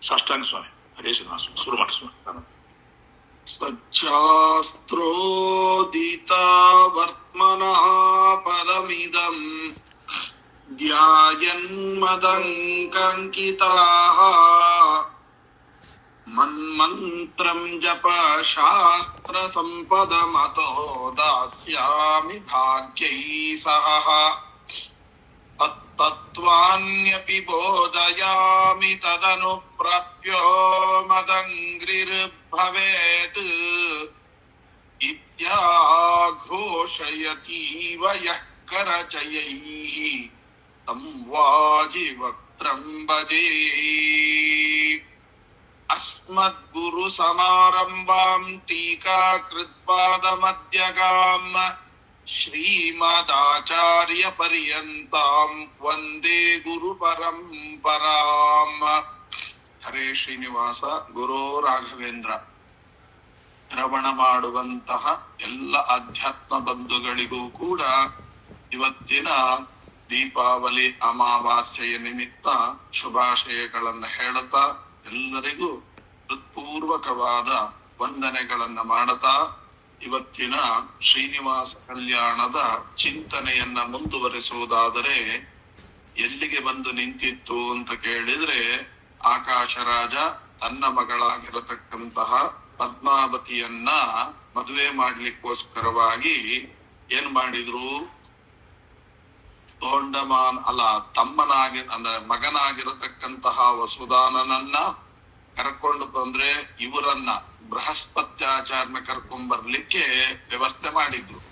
ಸಾಷ್ಟಾಂಗ ಸ್ವಾಮಿ. ಹರೇ ಶ್ರೀನಿವಾಸ. ಶುರು ಮಾಡಿ ಸ್ವಾಮಿ. ಸಚ್ಚಾಸ್ತ್ರೋದಿತ ವರ್ತ್ಮನಃ ಪರಮಿದಂ ಧ್ಯಾಯನ್ಮದಂಕಂಕಿತಾಃ ಮನ್ಮಂತ್ರಂ ಜಪ ಶಾಸ್ತ್ರ ಸಂಪದಮತೋ ದಾಸ್ಯಾಮಿ ಭಾಗ್ಯೈ ಸಹ ತತ್ವಾನ್ಯಪಿ ಬೋಧಯಾಮಿ ತದನು ಪ್ರಾಪ್ಯೋ ಮದಂಗ್ರಿರ್ಭವೇತ್ ಇತ್ಯಾಘೋಷಯತೀವ ಯಃ ಕರಚಯೈಃ ತಂ ವಾಜಿವಕ್ತ್ರಂ ಭಜೇ. ಅಸ್ಮದ್ಗುರು ಸಮಾರಂಭಾಂ ಟೀಕಾಕೃತ್ಪಾದಮಧ್ಯಗಾಂ ಶ್ರೀಮದಾಚಾರ್ಯ ಪರ್ಯಂತಾಂ ವಂದೇ ಗುರು ಪರಂಪರಾಂ. ಹರೇ ಶ್ರೀನಿವಾಸ. ಗುರು ರಾಘವೇಂದ್ರ. ಶ್ರವಣ ಮಾಡುವಂತಹ ಎಲ್ಲ ಅಧ್ಯಾತ್ಮ ಬಂಧುಗಳಿಗೂ ಕೂಡ ಇವತ್ತಿನ ದೀಪಾವಳಿ ಅಮಾವಾಸ್ಯೆಯ ನಿಮಿತ್ತ ಶುಭಾಶಯಗಳನ್ನು ಹೇಳುತ್ತಾ ಎಲ್ಲರಿಗೂ ಹೃತ್ಪೂರ್ವಕವಾದ ವಂದನೆಗಳನ್ನ ಮಾಡುತ್ತಾ ಇವತ್ತಿನ ಶ್ರೀನಿವಾಸ ಕಲ್ಯಾಣದ ಚಿಂತನೆಯನ್ನ ಮುಂದುವರಿಸುವುದಾದರೆ ಎಲ್ಲಿಗೆ ಬಂದು ನಿಂತಿತ್ತು ಅಂತ ಕೇಳಿದ್ರೆ, ಆಕಾಶರಾಜ ತನ್ನ ಮಗಳಾಗಿರತಕ್ಕಂತಹ ಪದ್ಮಾವತಿಯನ್ನ ಮದುವೆ ಮಾಡ್ಲಿಕ್ಕೋಸ್ಕರವಾಗಿ ಏನ್ ಮಾಡಿದ್ರು, ಅಂದ್ರೆ ಮಗನಾಗಿರತಕ್ಕಂತಹ ವಸುದಾನನನ್ನ ಕರ್ಕೊಂಡು ಬಂದ್ರೆ ಇವರನ್ನ ಬೃಹಸ್ಪತ್ಯಾಚಾರ್ನ ಕರ್ಕೊಂಡ್ ಬರ್ಲಿಕ್ಕೆ ವ್ಯವಸ್ಥೆ ಮಾಡಿದ್ರು.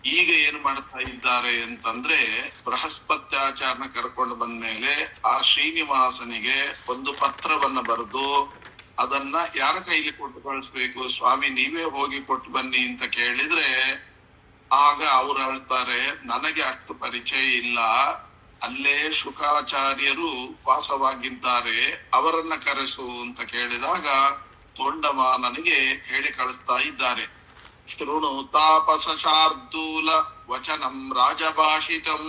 ಈಗ ಏನ್ ಮಾಡ್ತಾ ಇದ್ದಾರೆ ಅಂತಂದ್ರೆ, ಬೃಹಸ್ಪತ್ಯಾಚಾರ್ನ ಕರ್ಕೊಂಡು ಬಂದ್ಮೇಲೆ ಆ ಶ್ರೀನಿವಾಸನಿಗೆ ಒಂದು ಪತ್ರವನ್ನ ಬರೆದು ಅದನ್ನ ಯಾರ ಕೈಲಿ ಕೊಟ್ಟು ಕಳಿಸ್ಬೇಕು, ಸ್ವಾಮಿ ನೀವೇ ಹೋಗಿ ಕೊಟ್ಟು ಬನ್ನಿ ಅಂತ ಕೇಳಿದ್ರೆ, ಆಗ ಅವ್ರು ಹೇಳ್ತಾರೆ ನನಗೆ ಅಷ್ಟು ಪರಿಚಯ ಇಲ್ಲ, ಅಲ್ಲೇ ಶುಕಾಚಾರ್ಯರು ವಾಸವಾಗಿದ್ದಾರೆ, ಅವರನ್ನ ಕರೆಸು ಅಂತ ಕೇಳಿದಾಗ ತೊಂಡಮಾನನಿಗೆ ಹೇಳಿ ಕಳಿಸ್ತಾ ಇದ್ದಾರೆ. ಶೃಣು ತಾಪಸ ಶಾರ್ದೂಲ ವಚನಂ ರಾಜಭಾಷಿತಂ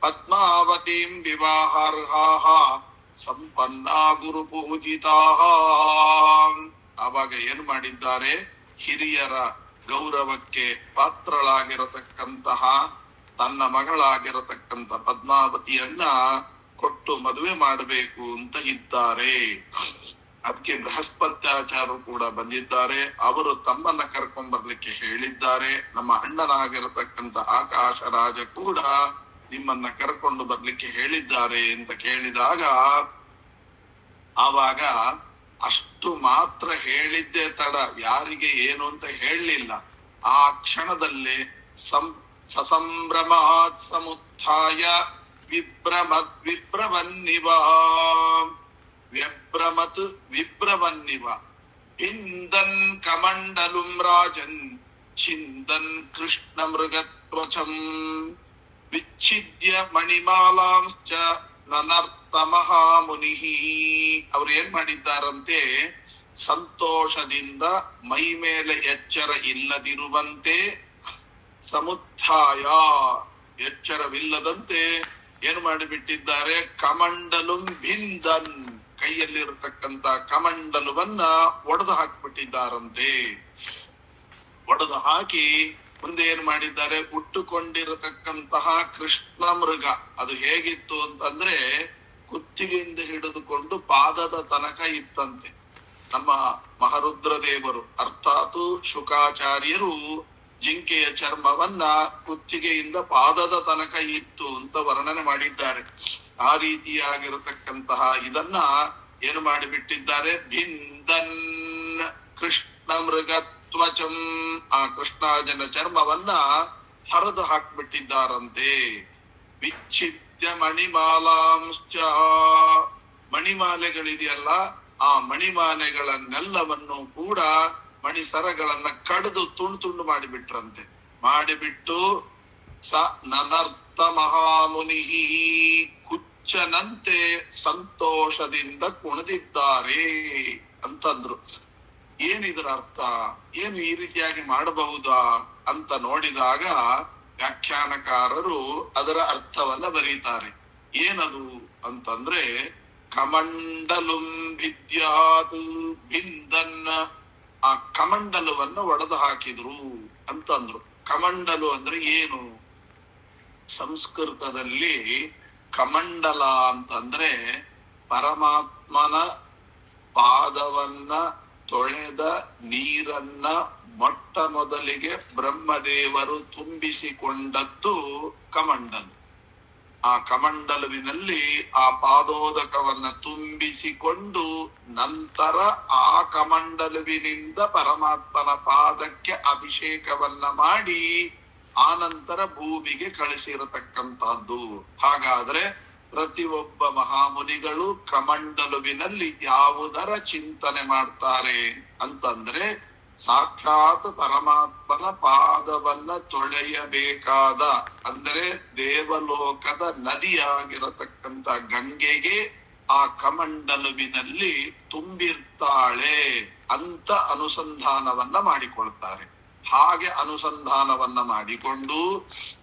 ಪದ್ಮಾವತೀಂ ವಿವಾಹಾರ್ಹಾಃ ಸಂಪನ್ನಾ ಗುರು ಪೂಜಿತಾಃ. ಆವಾಗ ಏನ್ ಮಾಡಿದ್ದಾರೆ, ಹಿರಿಯರ ಗೌರವಕ್ಕೆ ಪಾತ್ರಳಾಗಿರತಕ್ಕಂತಹ ತನ್ನ ಮಗಳಾಗಿರತಕ್ಕಂತ ಪದ್ಮಾವತಿಯನ್ನ ಕೊಟ್ಟು ಮದುವೆ ಮಾಡಬೇಕು ಅಂತ ಇದ್ದಾರೆ. ಅದಕ್ಕೆ ಬೃಹಸ್ಪತ್ಯಾಚಾರ್ಯರು ಕೂಡ ಬಂದಿದ್ದಾರೆ. ಅವರು ತಮ್ಮನ್ನ ಕರ್ಕೊಂಡ್ ಬರ್ಲಿಕ್ಕೆ ಹೇಳಿದ್ದಾರೆ. ನಮ್ಮ ಅಣ್ಣನಾಗಿರತಕ್ಕಂತ ಆಕಾಶ ರಾಜ ಕೂಡ ನಿಮ್ಮನ್ನ ಕರ್ಕೊಂಡು ಬರ್ಲಿಕ್ಕೆ ಹೇಳಿದ್ದಾರೆ ಅಂತ ಕೇಳಿದಾಗ, ಆವಾಗ ಅಷ್ಟು ಮಾತ್ರ ಹೇಳಿದ್ದೆ ತಡ, ಯಾರಿಗೆ ಏನು ಅಂತ ಹೇಳಲಿಲ್ಲ. ಆ ಕ್ಷಣದಲ್ಲಿ ಸಸಂಭ್ರಮಾತ್ ಸಮುತ್ಥಾಯ ವಿಭ್ರಮನ್ನಿವ ಇಂದನ್ ಕಮಂಡಲುಂ ರಾಜನ್ ಚಿಂದನ್ ಕೃಷ್ಣ ಮೃಗತ್ವಚಂ ವಿಚ್ಛಿದ್ಯ ಮಣಿಮಾಲಾಂಶ್ಚ ನನರ್ಥ ಮಹಾಮುನಿ. ಅವ್ರು ಏನ್ ಮಾಡಿದ್ದಾರಂತೆ, ಸಂತೋಷದಿಂದ ಮೈ ಮೇಲೆ ಎಚ್ಚರ ಇಲ್ಲದಿರುವಂತೆ, ಸಮುತ್ಥಾಯ ಎಚ್ಚರವಿಲ್ಲದಂತೆ ಏನು ಮಾಡಿಬಿಟ್ಟಿದ್ದಾರೆ, ಕಮಂಡಲು ಭಿಂದನ್ ಕೈಯಲ್ಲಿರತಕ್ಕಂತ ಕಮಂಡಲುವನ್ನ ಒಡೆದು ಹಾಕ್ಬಿಟ್ಟಿದ್ದಾರಂತೆ. ಒಡೆದು ಹಾಕಿ ಮುಂದೆ ಏನ್ ಮಾಡಿದ್ದಾರೆ, ಉಟ್ಟುಕೊಂಡಿರತಕ್ಕಂತಹ ಕೃಷ್ಣ ಮೃಗ ಅದು ಹೇಗಿತ್ತು ಅಂತಂದ್ರೆ, ಕುತ್ತಿಗೆಯಿಂದ ಹಿಡಿದುಕೊಂಡು ಪಾದದ ತನಕ ಇತ್ತಂತೆ. ನಮ್ಮ ಮಹಾರುದ್ರ ದೇವರು ಅರ್ಥಾತ್ ಶುಕಾಚಾರ್ಯರು ಜಿಂಕೆಯ ಚರ್ಮವನ್ನ ಕುತ್ತಿಗೆಯಿಂದ ಪಾದದ ತನಕ ಇತ್ತು ಅಂತ ವರ್ಣನೆ ಮಾಡಿದ್ದಾರೆ. ಆ ರೀತಿಯಾಗಿರತಕ್ಕಂತಹ ಇದನ್ನ ಏನು ಮಾಡಿಬಿಟ್ಟಿದ್ದಾರೆ, ಭಿಂದನ್ ಕೃಷ್ಣ ಮೃಗತ್ವಚಂ, ಆ ಕೃಷ್ಣಾಜನ ಚರ್ಮವನ್ನ ಹರಿದು ಹಾಕ್ಬಿಟ್ಟಿದ್ದಾರಂತೆ. ವಿಚ್ಛಿದ್ಯ ಮಣಿಮಾಲಾಂಶ್ಚ, ಮಣಿಮಾಲೆಗಳಿದೆಯಲ್ಲ ಆ ಮಣಿಮಾಲೆಗಳನ್ನೆಲ್ಲವನ್ನು ಕೂಡ ಮಣಿಸರಗಳನ್ನ ಕಡಿದು ತುಂಡು ತುಂಡು ಮಾಡಿಬಿಟ್ರಂತೆ. ಮಾಡಿಬಿಟ್ಟು ಸ ನನರ್ಥ ಮಹಾಮುನಿ ಹುಚ್ಚನಂತೆ ಸಂತೋಷದಿಂದ ಕುಣಿದಿದ್ದಾರೆ ಅಂತಂದ್ರು. ಏನಿದ್ರ ಅರ್ಥ, ಏನು ಈ ರೀತಿಯಾಗಿ ಮಾಡಬಹುದಾ ಅಂತ ನೋಡಿದಾಗ ವ್ಯಾಖ್ಯಾನಕಾರರು ಅದರ ಅರ್ಥವನ್ನ ಬರೀತಾರೆ. ಏನದು ಅಂತಂದ್ರೆ, ಕಮಂಡಲುಂ ವಿದ್ಯಾತ್ ಬಿಂದನ್ನ, ಆ ಕಮಂಡಲವನ್ನು ಒಡೆದು ಹಾಕಿದ್ರು ಅಂತಂದ್ರು. ಕಮಂಡಲು ಅಂದ್ರೆ ಏನು? ಸಂಸ್ಕೃತದಲ್ಲಿ ಕಮಂಡಲ ಅಂತಂದ್ರೆ ಪರಮಾತ್ಮನ ಪಾದವನ್ನ ತೊಳೆದ ನೀರನ್ನ ಮೊಟ್ಟ ಮೊದಲಿಗೆ ಬ್ರಹ್ಮದೇವರು ತುಂಬಿಸಿಕೊಂಡದ್ದು ಕಮಂಡಲು. ಆ ಕಮಂಡಲುವಿನಲ್ಲಿ ಆ ಪಾದೋದಕವನ್ನ ತುಂಬಿಸಿಕೊಂಡು ನಂತರ ಆ ಕಮಂಡಲುವಿನಿಂದ ಪರಮಾತ್ಮನ ಪಾದಕ್ಕೆ ಅಭಿಷೇಕವನ್ನ ಮಾಡಿ ಆನಂತರ ಭೂಮಿಗೆ ಕಳಿಸಿರತಕ್ಕಂತಹದ್ದು. ಹಾಗಾದ್ರೆ ಪ್ರತಿಯೊಬ್ಬ ಮಹಾಮುನಿಗಳು ಕಮಂಡಲುವಿನಲ್ಲಿ ಯಾವುದರ ಚಿಂತನೆ ಮಾಡ್ತಾರೆ ಅಂತಂದ್ರೆ ಸಾಕ್ಷಾತ್ ಪರಮಾತ್ಮನ ಪಾದವನ್ನ ತೊಳೆಯಬೇಕಾದ, ಅಂದ್ರೆ ದೇವಲೋಕದ ನದಿಯಾಗಿರತಕ್ಕಂತ ಗಂಗೆಗೆ ಆ ಕಮಂಡಲುವಿನಲ್ಲಿ ತುಂಬಿರ್ತಾಳೆ ಅಂತ ಅನುಸಂಧಾನವನ್ನ ಮಾಡಿಕೊಳ್ತಾರೆ. ಹಾಗೆ ಅನುಸಂಧಾನವನ್ನ ಮಾಡಿಕೊಂಡು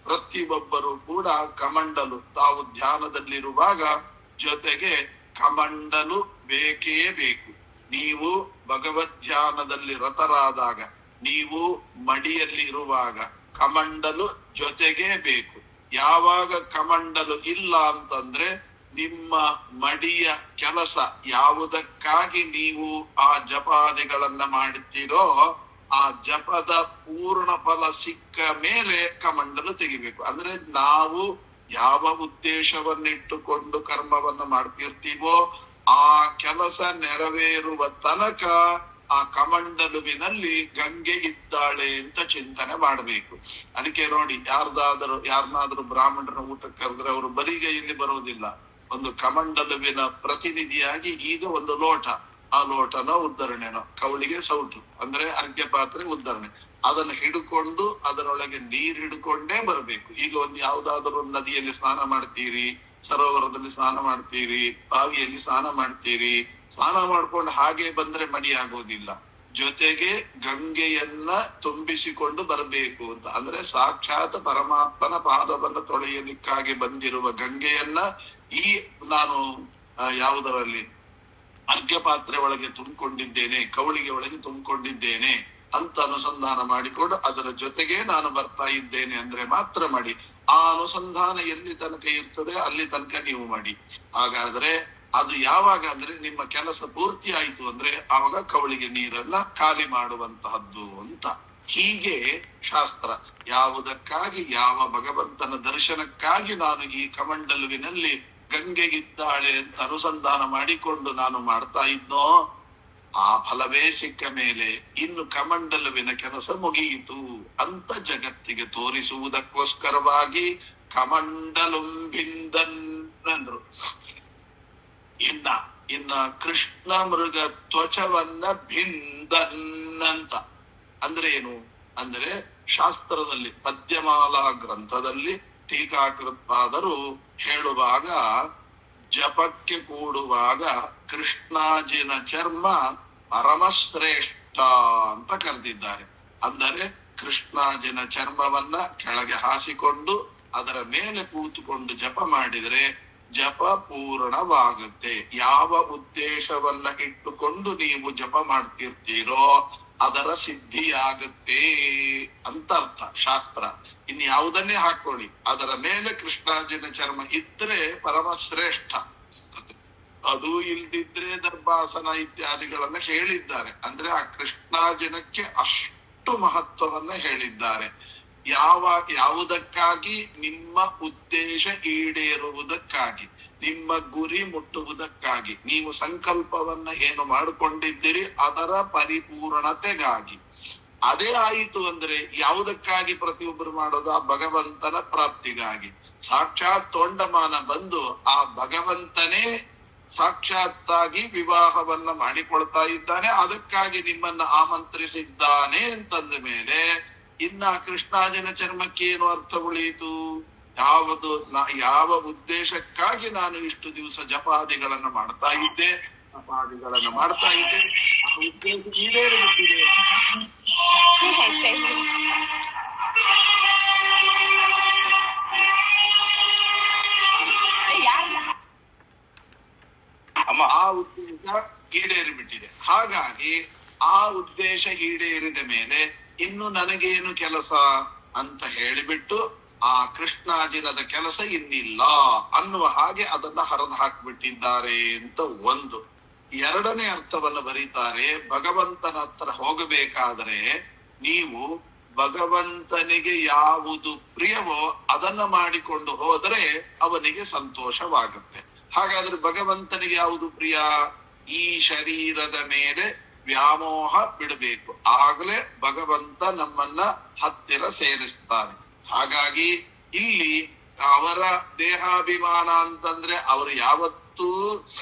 ಪ್ರತಿಯೊಬ್ಬರು ಕೂಡ ಕಮಂಡಲು ತಾವು ಧ್ಯಾನದಲ್ಲಿರುವಾಗ ಜೊತೆಗೆ ಕಮಂಡಲು ಬೇಕೇ ಬೇಕು. ನೀವು ಭಗವದ್ ಧ್ಯಾನದಲ್ಲಿ ರತರಾದಾಗ, ನೀವು ಮಡಿಯಲ್ಲಿ ಇರುವಾಗ ಕಮಂಡಲು ಜೊತೆಗೇ ಬೇಕು. ಯಾವಾಗ ಕಮಂಡಲು ಇಲ್ಲ ಅಂತಂದ್ರೆ ನಿಮ್ಮ ಮಡಿಯ ಕೆಲಸ ಯಾವುದಕ್ಕಾಗಿ ನೀವು ಆ ಜಪಾದಿಗಳನ್ನ ಮಾಡುತ್ತೀರೋ ಆ ಜಪದ ಪೂರ್ಣ ಫಲ ಸಿಕ್ಕ ಮೇಲೆ ಕಮಂಡಲು ತೆಗಿಬೇಕು. ಅಂದ್ರೆ ನಾವು ಯಾವ ಉದ್ದೇಶವನ್ನಿಟ್ಟುಕೊಂಡು ಕರ್ಮವನ್ನು ಮಾಡ್ತಿರ್ತೀವೋ ಆ ಕೆಲಸ ನೆರವೇರುವ ತನಕ ಆ ಕಮಂಡಲುವಿನಲ್ಲಿ ಗಂಗೆ ಇದ್ದಾಳೆ ಅಂತ ಚಿಂತನೆ ಮಾಡಬೇಕು. ಅದಕ್ಕೆ ನೋಡಿ, ಯಾರನ್ನಾದ್ರೂ ಬ್ರಾಹ್ಮಣರ ಊಟಕ್ಕೆ ಕರೆದ್ರೆ ಅವರು ಬರಿಗೈಯಲ್ಲಿ ಬರೋದಿಲ್ಲ. ಒಂದು ಕಮಂಡಲುವಿನ ಪ್ರತಿನಿಧಿಯಾಗಿ ಈಗ ಒಂದು ಲೋಟ, ಆ ಲೋಟನೋ ಉದ್ಧರಣೆನೋ, ಕವಳಿಗೆ ಸೌಟು ಅಂದ್ರೆ ಅರ್ಘ್ಯ ಪಾತ್ರೆ ಉದ್ಧರಣೆ, ಅದನ್ನು ಹಿಡ್ಕೊಂಡು ಅದರೊಳಗೆ ನೀರ್ ಹಿಡ್ಕೊಂಡೇ ಬರಬೇಕು. ಈಗ ಒಂದು ಯಾವ್ದಾದ್ರು ನದಿಯಲ್ಲಿ ಸ್ನಾನ ಮಾಡ್ತೀರಿ, ಸರೋವರದಲ್ಲಿ ಸ್ನಾನ ಮಾಡ್ತೀರಿ, ಬಾವಿಯಲ್ಲಿ ಸ್ನಾನ ಮಾಡ್ತೀರಿ, ಸ್ನಾನ ಮಾಡ್ಕೊಂಡು ಹಾಗೆ ಬಂದ್ರೆ ಮಡಿ ಆಗೋದಿಲ್ಲ. ಜೊತೆಗೆ ಗಂಗೆಯನ್ನ ತುಂಬಿಸಿಕೊಂಡು ಬರಬೇಕು ಅಂತ. ಅಂದ್ರೆ ಸಾಕ್ಷಾತ್ ಪರಮಾತ್ಮನ ಪಾದವನ್ನು ತೊಳೆಯಲಿಕ್ಕಾಗಿ ಬಂದಿರುವ ಗಂಗೆಯನ್ನ ಈ ನಾನು ಯಾವುದರಲ್ಲಿ ಅರ್ಘ್ಯ ಪಾತ್ರೆ ಒಳಗೆ ತುಂಬಿಕೊಂಡಿದ್ದೇನೆ, ಕವಳಿಗೆ ಒಳಗೆ ತುಂಬಿಕೊಂಡಿದ್ದೇನೆ ಅಂತ ಅನುಸಂಧಾನ ಮಾಡಿಕೊಂಡು ಅದರ ಜೊತೆಗೆ ನಾನು ಬರ್ತಾ ಇದ್ದೇನೆ ಅಂದ್ರೆ ಮಾತ್ರ ಮಾಡಿ. ಆ ಅನುಸಂಧಾನ ಎಲ್ಲಿ ತನಕ ಇರ್ತದೆ ಅಲ್ಲಿ ತನಕ ನೀವು ಮಾಡಿ. ಹಾಗಾದ್ರೆ ಅದು ಯಾವಾಗ ಅಂದ್ರೆ ನಿಮ್ಮ ಕೆಲಸ ಪೂರ್ತಿ ಆಯ್ತು ಅಂದ್ರೆ ಆವಾಗ ಕವಳಿಗೆ ನೀರನ್ನ ಖಾಲಿ ಮಾಡುವಂತಹದ್ದು ಅಂತ. ಹೀಗೆ ಶಾಸ್ತ್ರ ಯಾವುದಕ್ಕಾಗಿ, ಯಾವ ಭಗವಂತನ ದರ್ಶನಕ್ಕಾಗಿ ನಾನು ಈ ಕಮಂಡಲುವಿನಲ್ಲಿ ಗಂಗೆಗಿದ್ದಾಳೆ ಅಂತ ಅನುಸಂಧಾನ ಮಾಡಿಕೊಂಡು ನಾನು ಮಾಡ್ತಾ ಇದ್ನೋ ಆ ಫಲವೇ ಸಿಕ್ಕ ಮೇಲೆ ಇನ್ನು ಕಮಂಡಲುವಿನ ಕೆಲಸ ಮುಗಿಯಿತು ಅಂತ ಜಗತ್ತಿಗೆ ತೋರಿಸುವುದಕ್ಕೋಸ್ಕರವಾಗಿ ಕಮಂಡಲುಂ ಭಿಂದನ್ ಅಂದ್ರು. ಇನ್ನ ಕೃಷ್ಣ ಮೃಗ ತ್ವಚವನ್ನ ಭಿಂದನ್ ಅಂತ ಅಂದ್ರೆ ಏನು ಅಂದ್ರೆ ಶಾಸ್ತ್ರದಲ್ಲಿ ಪದ್ಯಮಾಲಾ ಗ್ರಂಥದಲ್ಲಿ ಟೀಕಾಕೃತ್ಪಾದರು ಹೇಳುವಾಗ ಜಪಕ್ಕೆ ಕೂಡುವಾಗ ಕೃಷ್ಣಾಜಿನ ಚರ್ಮ ಪರಮಶ್ರೇಷ್ಠ ಅಂತ ಕರೆದಿದ್ದಾರೆ. ಅಂದರೆ ಕೃಷ್ಣಾಜಿನ ಚರ್ಮವನ್ನ ಕೆಳಗೆ ಹಾಸಿಕೊಂಡು ಅದರ ಮೇಲೆ ಕೂತುಕೊಂಡು ಜಪ ಮಾಡಿದ್ರೆ ಜಪ ಪೂರ್ಣವಾಗುತ್ತೆ. ಯಾವ ಉದ್ದೇಶವನ್ನ ಇಟ್ಟುಕೊಂಡು ನೀವು ಜಪ ಮಾಡ್ತಿರ್ತೀರೋ ಅದರ ಸಿದ್ಧಿಯಾಗುತ್ತೆ ಅಂತ ಅರ್ಥ ಶಾಸ್ತ್ರ. ಇನ್ ಯಾವುದನ್ನೇ ಹಾಕೊಳ್ಳಿ, ಅದರ ಮೇಲೆ ಕೃಷ್ಣಾಜಿನ ಚರ್ಮ ಇದ್ರೆ ಪರಮಶ್ರೇಷ್ಠ. ಅದು ಇಲ್ದಿದ್ರೆ ದರ್ಭಾಸನ ಇತ್ಯಾದಿಗಳನ್ನ ಹೇಳಿದ್ದಾರೆ. ಅಂದ್ರೆ ಆ ಕೃಷ್ಣಾಜಿನಕ್ಕೆ ಅಷ್ಟು ಮಹತ್ವವನ್ನ ಹೇಳಿದ್ದಾರೆ. ಯಾವುದಕ್ಕಾಗಿ? ನಿಮ್ಮ ಉದ್ದೇಶ ಈಡೇರುವುದಕ್ಕಾಗಿ, ನಿಮ್ಮ ಗುರಿ ಮುಟ್ಟುವುದಕ್ಕಾಗಿ, ನೀವು ಸಂಕಲ್ಪವನ್ನ ಏನು ಮಾಡಿಕೊಂಡಿದ್ದೀರಿ ಅದರ ಪರಿಪೂರ್ಣತೆಗಾಗಿ. ಅದೇ ಆಯಿತು ಅಂದ್ರೆ ಯಾವುದಕ್ಕಾಗಿ ಪ್ರತಿಯೊಬ್ಬರು ಮಾಡೋದು? ಆ ಭಗವಂತನ ಪ್ರಾಪ್ತಿಗಾಗಿ. ಸಾಕ್ಷಾತ್ ತೊಂಡಮಾನ ಬಂದು ಆ ಭಗವಂತನೇ ಸಾಕ್ಷಾತ್ತಾಗಿ ವಿವಾಹವನ್ನ ಮಾಡಿಕೊಳ್ತಾ ಇದ್ದಾನೆ, ಅದಕ್ಕಾಗಿ ನಿಮ್ಮನ್ನ ಆಮಂತ್ರಿಸಿದ್ದಾನೆ ಅಂತಂದ ಮೇಲೆ ಇನ್ನ ಕೃಷ್ಣಾಜಿನ ಚರ್ಮಕ್ಕೆ ಏನು ಅರ್ಥ ಉಳಿಯಿತು? ಯಾವ ಉದ್ದೇಶಕ್ಕಾಗಿ ನಾನು ಇಷ್ಟು ದಿವಸ ಜಪಾದಿಗಳನ್ನ ಮಾಡ್ತಾ ಇದ್ದೆ ಆ ಉದ್ದೇಶ ಈಡೇರಿಬಿಟ್ಟಿದೆ. ಆ ಉದ್ದೇಶ ಈಡೇರಿಬಿಟ್ಟಿದೆ. ಹಾಗಾಗಿ ಆ ಉದ್ದೇಶ ಈಡೇರಿದ ಮೇಲೆ ಇನ್ನು ನನಗೇನು ಕೆಲಸ ಅಂತ ಹೇಳಿಬಿಟ್ಟು ಆ ಕೃಷ್ಣಾಜಿನದ ಕೆಲಸ ಇನ್ನಿಲ್ಲ ಅನ್ನುವ ಹಾಗೆ ಅದನ್ನ ಹರಿದು ಹಾಕ್ಬಿಟ್ಟಿದ್ದಾರೆ ಅಂತ ಒಂದು. ಎರಡನೇ ಅರ್ಥವನ್ನು ಬರೀತಾರೆ, ಭಗವಂತನ ಹತ್ರ ಹೋಗಬೇಕಾದ್ರೆ ನೀವು ಭಗವಂತನಿಗೆ ಯಾವುದು ಪ್ರಿಯವೋ ಅದನ್ನ ಮಾಡಿಕೊಂಡು ಹೋದರೆ ಅವನಿಗೆ ಸಂತೋಷವಾಗುತ್ತೆ. ಹಾಗಾದ್ರೆ ಭಗವಂತನಿಗೆ ಯಾವುದು ಪ್ರಿಯ? ಈ ಶರೀರದ ಮೇಲೆ ವ್ಯಾಮೋಹ ಬಿಡಬೇಕು, ಆಗ್ಲೇ ಭಗವಂತ ನಮ್ಮನ್ನ ಹತ್ತಿರ ಸೇರಿಸ್ತಾನೆ. ಹಾಗಾಗಿ ಇಲ್ಲಿ ಅವರ ದೇಹಾಭಿಮಾನ ಅಂತಂದ್ರೆ ಅವರು ಯಾವತ್ತೂ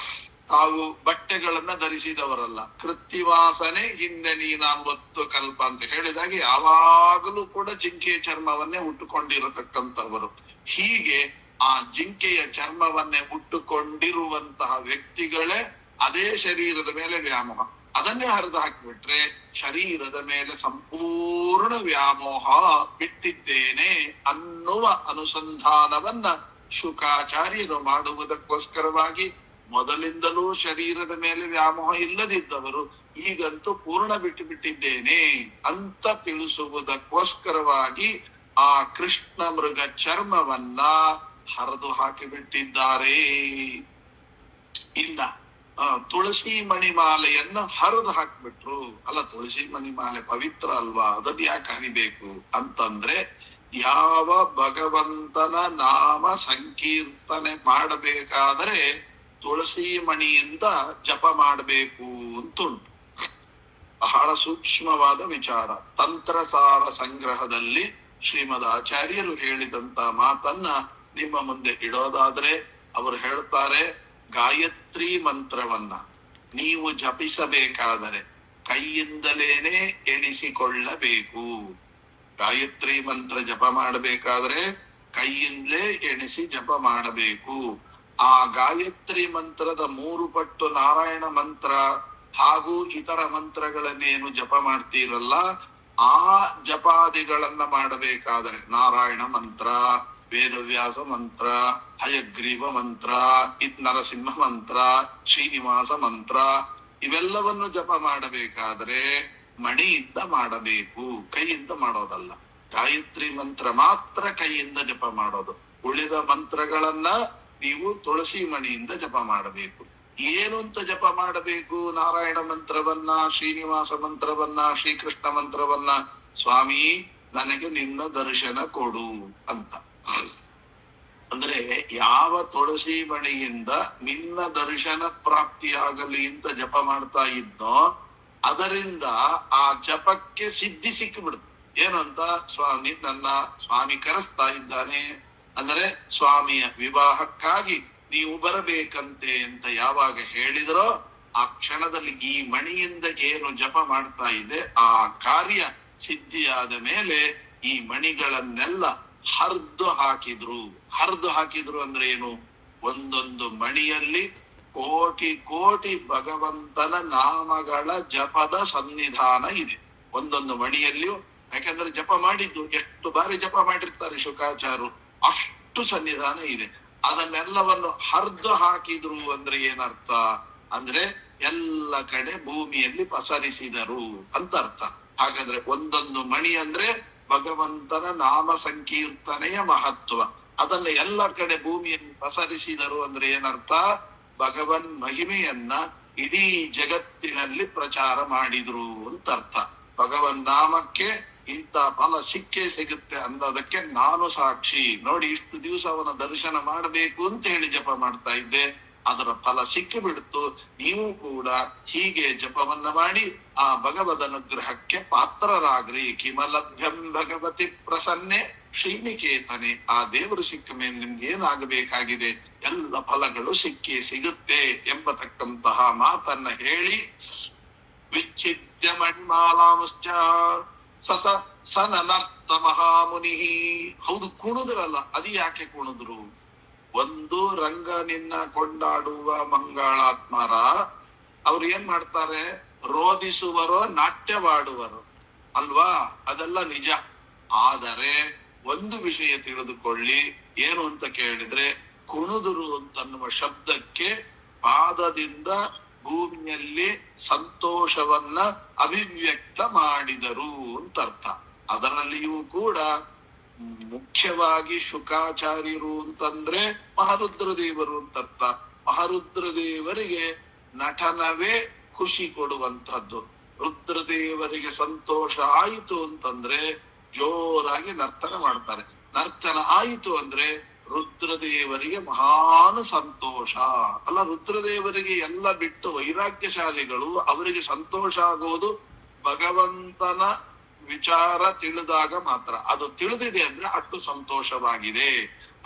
ತಾವು ಬಟ್ಟೆಗಳನ್ನ ಧರಿಸಿದವರಲ್ಲ. ಕೃತ್ತಿವಾಸನೆ ಹಿಂದೆ ನೀನಾನ್ವತ್ತು ಕಲ್ಪ ಅಂತ ಹೇಳಿದಾಗ ಯಾವಾಗಲೂ ಕೂಡ ಜಿಂಕೆಯ ಚರ್ಮವನ್ನೇ ಉಟ್ಟುಕೊಂಡಿರತಕ್ಕಂಥವರು. ಹೀಗೆ ಆ ಜಿಂಕೆಯ ಚರ್ಮವನ್ನೇ ಉಟ್ಟುಕೊಂಡಿರುವಂತಹ ವ್ಯಕ್ತಿಗಳೇ ಅದೇ ಶರೀರದ ಮೇಲೆ ವ್ಯಾಮೋಹ. ಅದನ್ನೇ ಹರಿದು ಹಾಕಿಬಿಟ್ರೆ ಶರೀರದ ಮೇಲೆ ಸಂಪೂರ್ಣ ವ್ಯಾಮೋಹ ಬಿಟ್ಟಿದ್ದೇನೆ ಅನ್ನುವ ಅನುಸಂಧಾನವನ್ನ ಶುಕಾಚಾರ್ಯರು ಮಾಡುವುದಕ್ಕೋಸ್ಕರವಾಗಿ ಮೊದಲಿಂದಲೂ ಶರೀರದ ಮೇಲೆ ವ್ಯಾಮೋಹ ಇಲ್ಲದಿದ್ದವರು ಈಗಂತೂ ಪೂರ್ಣ ಬಿಟ್ಟು ಬಿಟ್ಟಿದ್ದೇನೆ ಅಂತ ತಿಳಿಸುವುದಕ್ಕೋಸ್ಕರವಾಗಿ ಆ ಕೃಷ್ಣ ಮೃಗ ಚರ್ಮವನ್ನ ಹರಿದು ಹಾಕಿಬಿಟ್ಟಿದ್ದಾರೆ. ಇನ್ನ ತುಳಸಿ ಮಣಿಮಾಲೆಯನ್ನ ಹರಿದು ಹಾಕ್ಬಿಟ್ರು. ಅಲ್ಲ, ತುಳಸಿ ಮಣಿಮಾಲೆ ಪವಿತ್ರ ಅಲ್ವಾ, ಅದನ್ನ ಯಾಕೆ ಹರಿಬೇಕು ಅಂತಂದ್ರೆ, ಯಾವ ಭಗವಂತನ ನಾಮ ಸಂಕೀರ್ತನೆ ಮಾಡಬೇಕಾದರೆ ತುಳಸಿ ಮಣಿಯಿಂದ ಜಪ ಮಾಡಬೇಕು ಅಂತುಂಟು. ಬಹಳ ಸೂಕ್ಷ್ಮವಾದ ವಿಚಾರ. ತಂತ್ರಸಾರ ಸಂಗ್ರಹದಲ್ಲಿ ಶ್ರೀಮದ್ ಆಚಾರ್ಯರು ಹೇಳಿದಂತ ಮಾತನ್ನ ನಿಮ್ಮ ಮುಂದೆ ಇಡೋದಾದ್ರೆ ಅವರು ಹೇಳ್ತಾರೆ, ಗಾಯತ್ರಿ ಮಂತ್ರವನ್ನ ನೀವು ಜಪಿಸಬೇಕಾದರೆ ಕೈಯಿಂದಲೇನೆ ಎಣಿಸಿಕೊಳ್ಳಬೇಕು. ಗಾಯತ್ರಿ ಮಂತ್ರ ಜಪ ಮಾಡಬೇಕಾದ್ರೆ ಕೈಯಿಂದಲೇ ಎಣಿಸಿ ಜಪ ಮಾಡಬೇಕು. ಆ ಗಾಯತ್ರಿ ಮಂತ್ರದ 3 ಪಟ್ಟು ನಾರಾಯಣ ಮಂತ್ರ ಹಾಗೂ ಇತರ ಮಂತ್ರಗಳನ್ನೇನು ಜಪ ಮಾಡ್ತೀರಲ್ಲ, ಆ ಜಪಾದಿಗಳನ್ನ ಮಾಡಬೇಕಾದರೆ ನಾರಾಯಣ ಮಂತ್ರ, ವೇದವ್ಯಾಸ ಮಂತ್ರ, ಹಯಗ್ರೀವ ಮಂತ್ರ, ನರಸಿಂಹ ಮಂತ್ರ, ಶ್ರೀನಿವಾಸ ಮಂತ್ರ ಇವೆಲ್ಲವನ್ನು ಜಪ ಮಾಡಬೇಕಾದ್ರೆ ಮಣಿಯಿಂದ ಮಾಡಬೇಕು, ಕೈಯಿಂದ ಮಾಡೋದಲ್ಲ. ಗಾಯತ್ರಿ ಮಂತ್ರ ಮಾತ್ರ ಕೈಯಿಂದ ಜಪ ಮಾಡೋದು. ಉಳಿದ ಮಂತ್ರಗಳನ್ನ ನೀವು ತುಳಸಿ ಮಣಿಯಿಂದ ಜಪ ಮಾಡಬೇಕು. ಏನು ಅಂತ ಜಪ ಮಾಡಬೇಕು? ನಾರಾಯಣ ಮಂತ್ರವನ್ನ, ಶ್ರೀನಿವಾಸ ಮಂತ್ರವನ್ನ, ಶ್ರೀಕೃಷ್ಣ ಮಂತ್ರವನ್ನ. ಸ್ವಾಮಿ ನನಗೆ ನಿನ್ನ ದರ್ಶನ ಕೊಡು ಅಂತ. ಅಂದ್ರೆ ಯಾವ ತುಳಸಿ ಮಣಿಯಿಂದ ನಿನ್ನ ದರ್ಶನ ಪ್ರಾಪ್ತಿಯಾಗಲಿ ಅಂತ ಜಪ ಮಾಡ್ತಾ ಇದ್ನೋ ಅದರಿಂದ ಆ ಜಪಕ್ಕೆ ಸಿದ್ಧಿ ಸಿಕ್ಕಿಬಿಡ್ತು. ಏನಂತ? ಸ್ವಾಮಿ ನನ್ನ ಸ್ವಾಮಿ ಕರೆಸ್ತಾ ಇದ್ದಾನೆ, ಅಂದ್ರೆ ಸ್ವಾಮಿಯ ವಿವಾಹಕ್ಕಾಗಿ ನೀವು ಬರಬೇಕಂತೆ ಅಂತ ಯಾವಾಗ ಹೇಳಿದ್ರೋ ಆ ಕ್ಷಣದಲ್ಲಿ ಈ ಮಣಿಯಿಂದ ಏನು ಜಪ ಮಾಡ್ತಾ ಇದೆ ಆ ಕಾರ್ಯ ಸಿದ್ಧಿಯಾದ ಮೇಲೆ ಈ ಮಣಿಗಳನ್ನೆಲ್ಲ ಹರಿದು ಹಾಕಿದ್ರು. ಹರಿದು ಹಾಕಿದ್ರು ಅಂದ್ರೆ ಏನು? ಒಂದೊಂದು ಮಣಿಯಲ್ಲಿ ಕೋಟಿ ಕೋಟಿ ಭಗವಂತನ ನಾಮಗಳ ಜಪದ ಸನ್ನಿಧಾನ ಇದೆ ಒಂದೊಂದು ಮಣಿಯಲ್ಲಿಯೂ. ಯಾಕಂದ್ರೆ ಜಪ ಮಾಡಿದ್ದು ಎಷ್ಟು ಬಾರಿ ಜಪ ಮಾಡಿರ್ತಾರೆ ಶುಕಾಚಾರ್ಯರು, ಅಷ್ಟು ಸನ್ನಿಧಾನ ಇದೆ. ಅದನ್ನೆಲ್ಲವನ್ನು ಹರಿದು ಹಾಕಿದ್ರು ಅಂದ್ರೆ ಏನರ್ಥ? ಅಂದ್ರೆ ಎಲ್ಲ ಕಡೆ ಭೂಮಿಯಲ್ಲಿ ಪಸರಿಸಿದರು ಅಂತ ಅರ್ಥ. ಹಾಗಾದ್ರೆ ಒಂದೊಂದು ಮಣಿ ಅಂದ್ರೆ ಭಗವಂತನ ನಾಮ ಸಂಕೀರ್ತನೆಯ ಮಹತ್ವ. ಅದನ್ನ ಎಲ್ಲ ಕಡೆ ಭೂಮಿಯಲ್ಲಿ ಪಸರಿಸಿದರು ಅಂದ್ರೆ ಏನರ್ಥ? ಭಗವನ್ ಮಹಿಮೆಯನ್ನ ಇಡೀ ಜಗತ್ತಿನಲ್ಲಿ ಪ್ರಚಾರ ಮಾಡಿದ್ರು ಅಂತ ಅರ್ಥ. ಭಗವನ್ ನಾಮಕ್ಕೆ ಇಂಥ ಫಲ ಸಿಕ್ಕೇ ಸಿಗುತ್ತೆ ಅನ್ನೋದಕ್ಕೆ ನಾನು ಸಾಕ್ಷಿ. ನೋಡಿ, ಇಷ್ಟು ದಿವಸ ಅವನ ದರ್ಶನ ಮಾಡಬೇಕು ಅಂತ ಹೇಳಿ ಜಪ ಮಾಡ್ತಾ ಇದ್ದೆ, ಅದರ ಫಲ ಸಿಕ್ಕಿ ಬಿಡ್ತು. ನೀವು ಕೂಡ ಹೀಗೆ ಜಪವನ್ನ ಮಾಡಿ ಆ ಭಗವದ್ ಅನುಗ್ರಹಕ್ಕೆ ಪಾತ್ರರಾಗ್ರಿ. ಕಿಮಲಭ್ಯಂ ಭಗವತಿ ಪ್ರಸನ್ನೆ ಶ್ರೀನಿಕೇತನೆ. ಆ ದೇವರು ಸಿಕ್ಕ ಮೇಲೆ ನಿಮ್ಗೆ ಏನಾಗಬೇಕಾಗಿದೆ? ಎಲ್ಲ ಫಲಗಳು ಸಿಕ್ಕೇ ಸಿಗುತ್ತೆ ಎಂಬತಕ್ಕಂತಹ ಮಾತನ್ನ ಹೇಳಿ, ವಿಚ್ಛಿದ್ಯ ಮಣಿಮಾಲಾಂಶ್ಚ ಸಸ ಸನನರ್ಥ ಮಹಾಮುನಿ. ಹೌದು, ಕುಣಿದ್ರಲ್ಲ, ಅದು ಯಾಕೆ ಕುಣಿದ್ರು? ಒಂದು ರಂಗ ನಿನ್ನ ಕೊಂಡಾಡುವ ಮಂಗಳಾತ್ಮರ ಅವ್ರು ಏನ್ ಮಾಡ್ತಾರೆ? ರೋಧಿಸುವರೋ ನಾಟ್ಯವಾಡುವರು ಅಲ್ವಾ? ಅದೆಲ್ಲ ನಿಜ. ಆದರೆ ಒಂದು ವಿಷಯ ತಿಳಿದುಕೊಳ್ಳಿ, ಏನು ಅಂತ ಕೇಳಿದ್ರೆ, ಕುಣಿದುರು ಅಂತನ್ನುವ ಶಬ್ದಕ್ಕೆ ಪಾದದಿಂದ ಭೂಮಿಯಲ್ಲಿ ಸಂತೋಷವನ್ನ ಅಭಿವ್ಯಕ್ತ ಮಾಡಿದರು ಅಂತ ಅರ್ಥ. ಅದರಲ್ಲಿಯೂ ಕೂಡ ಮುಖ್ಯವಾಗಿ ಶುಕಾಚಾರ್ಯರು ಅಂತಂದ್ರೆ ಮಹಾರುದ್ರದೇವರು ಅಂತ ಅರ್ಥ. ಮಹಾರುದ್ರದೇವರಿಗೆ ನಟನವೇ ಖುಷಿ ಕೊಡುವಂತಹದ್ದು. ರುದ್ರದೇವರಿಗೆ ಸಂತೋಷ ಆಯಿತು ಅಂತಂದ್ರೆ ಜೋರಾಗಿ ನರ್ತನ ಮಾಡ್ತಾರೆ. ನರ್ತನ ಆಯಿತು ಅಂದ್ರೆ ರುದ್ರದೇವರಿಗೆ ಮಹಾನ್ ಸಂತೋಷ. ಅಲ್ಲ, ರುದ್ರದೇವರಿಗೆ ಎಲ್ಲ ಬಿಟ್ಟು ವೈರಾಗ್ಯಶಾಲಿಗಳು ಅವರಿಗೆ ಸಂತೋಷ ಆಗೋದು ಭಗವಂತನ ವಿಚಾರ ತಿಳಿದಾಗ ಮಾತ್ರ. ಅದು ತಿಳಿದಿದೆ ಅಂದ್ರೆ ಅಷ್ಟು ಸಂತೋಷವಾಗಿದೆ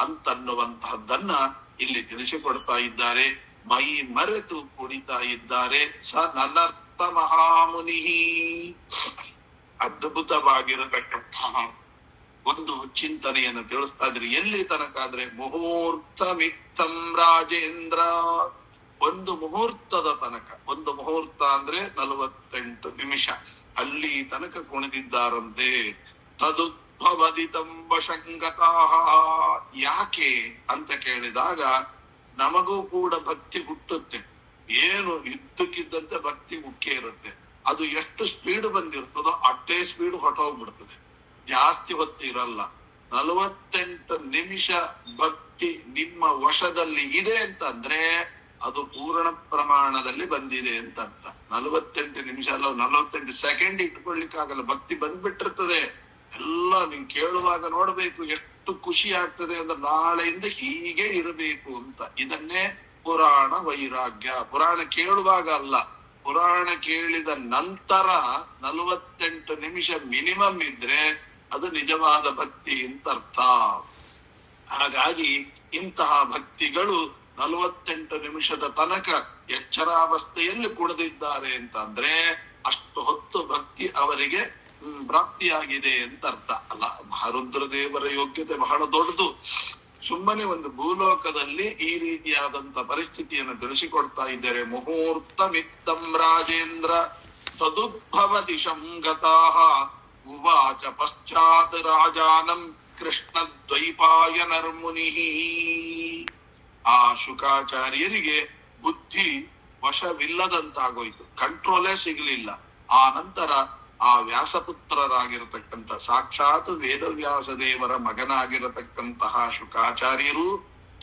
ಅಂತನ್ನುವಂತಹದ್ದನ್ನ ಇಲ್ಲಿ ತಿಳಿಸಿಕೊಡ್ತಾ ಇದ್ದಾರೆ. ಮೈ ಮರೆತು ಕುಣಿತಾ ಇದ್ದಾರೆ. ಸ ನನರ್ಥ ಮಹಾಮುನಿ. ಅದ್ಭುತವಾಗಿರತಕ್ಕಂತಹ ಒಂದು ಚಿಂತನೆಯನ್ನು ತಿಳಿಸ್ತಾ ಇದ್ರಿ. ಎಲ್ಲಿ ತನಕ ಅಂದ್ರೆ ಮುಹೂರ್ತ ಮಿತ್ತಂ ರಾಜೇಂದ್ರ, ಒಂದು ಮುಹೂರ್ತದ ತನಕ. ಒಂದು ಮುಹೂರ್ತ ಅಂದ್ರೆ 48 ನಿಮಿಷ. ಅಲ್ಲಿ ತನಕ ಕುಣಿದಿದ್ದಾರಂತೆ. ತದುದ್ಭವದಿತಂಬ ಶಂಗತಾಹ. ಯಾಕೆ ಅಂತ ಕೇಳಿದಾಗ ನಮಗೂ ಕೂಡ ಭಕ್ತಿ ಹುಟ್ಟುತ್ತೆ. ಏನು ಇದ್ದಕ್ಕಿದ್ದಂತೆ ಭಕ್ತಿ ಮುಖ್ಯ ಇರುತ್ತೆ. ಅದು ಎಷ್ಟು ಸ್ಪೀಡ್ ಬಂದಿರ್ತದೋ ಅಷ್ಟೇ ಸ್ಪೀಡ್ ಹೊಟ್ಟೋಗ್ಬಿಡ್ತದೆ. ಜಾಸ್ತಿ ಹೊತ್ತಿರಲ್ಲ. 48 ನಿಮಿಷ ಭಕ್ತಿ ನಿಮ್ಮ ವಶದಲ್ಲಿ ಇದೆ ಅಂತಂದ್ರೆ ಅದು ಪೂರ್ಣ ಪ್ರಮಾಣದಲ್ಲಿ ಬಂದಿದೆ ಅಂತ ಅರ್ಥ. 48 ನಿಮಿಷ ಅಲ್ಲ, 48 ಸೆಕೆಂಡ್ ಇಟ್ಕೊಳ್ಲಿಕ್ಕಾಗಲ್ಲ. ಭಕ್ತಿ ಬಂದ್ಬಿಟ್ಟಿರ್ತದೆ. ಎಲ್ಲ ನೀವು ಕೇಳುವಾಗ ನೋಡ್ಬೇಕು ಎಷ್ಟು ಖುಷಿ ಆಗ್ತದೆ ಅಂದ್ರೆ ನಾಳೆಯಿಂದ ಹೀಗೆ ಇರಬೇಕು ಅಂತ. ಇದನ್ನೇ ಪುರಾಣ ವೈರಾಗ್ಯ. ಪುರಾಣ ಕೇಳುವಾಗ ಅಲ್ಲ, ಪುರಾಣ ಕೇಳಿದ ನಂತರ 48 ನಿಮಿಷ ಮಿನಿಮಮ್ ಇದ್ರೆ ಅದು ನಿಜವಾದ ಭಕ್ತಿ ಅಂತ ಅರ್ಥ. ಹಾಗಾಗಿ ಇಂತಹ ಭಕ್ತಿಗಳು 48 ನಿಮಿಷದ ತನಕ ಎಚ್ಚರಾವಸ್ಥೆಯಲ್ಲಿ ಕುಡಿದಿದ್ದಾರೆ ಅಂತ ಅಂದ್ರೆ ಅಷ್ಟು ಹೊತ್ತು ಭಕ್ತಿ ಅವರಿಗೆ ಪ್ರಾಪ್ತಿಯಾಗಿದೆ ಅಂತ ಅರ್ಥ. ಅಲ್ಲ, ಮಹಾರುದ್ರದೇವರ ಯೋಗ್ಯತೆ ಬಹಳ ದೊಡ್ಡದು. ಸುಮ್ಮನೆ ಒಂದು ಭೂಲೋಕದಲ್ಲಿ ಈ ರೀತಿಯಾದಂತ ಪರಿಸ್ಥಿತಿಯನ್ನು ತಿಳಿಸಿಕೊಡ್ತಾ ಇದ್ದಾರೆ. ಮುಹೂರ್ತ ಮಿತ್ತಂ ರಾಜೇಂದ್ರ ತದುದ್ಭವತಿ ಶಂಗತಾಹ ಉವಾಚ ಪಶ್ಚಾತ್ ರಾಜಾನಂ ಕೃಷ್ಣ ದ್ವೈಪಾಯನರ್ಮುನಿ. ಆ ಶುಕಾಚಾರ್ಯರಿಗೆ ಬುದ್ಧಿ ವಶವಿಲ್ಲದಂತಾಗೋಯ್ತು, ಕಂಟ್ರೋಲೇ ಸಿಗಲಿಲ್ಲ. ಆ ನಂತರ ಆ ವ್ಯಾಸಪುತ್ರರಾಗಿರತಕ್ಕಂಥ ಸಾಕ್ಷಾತ್ ವೇದವ್ಯಾಸ ದೇವರ ಮಗನಾಗಿರತಕ್ಕಂತಹ ಶುಕಾಚಾರ್ಯರು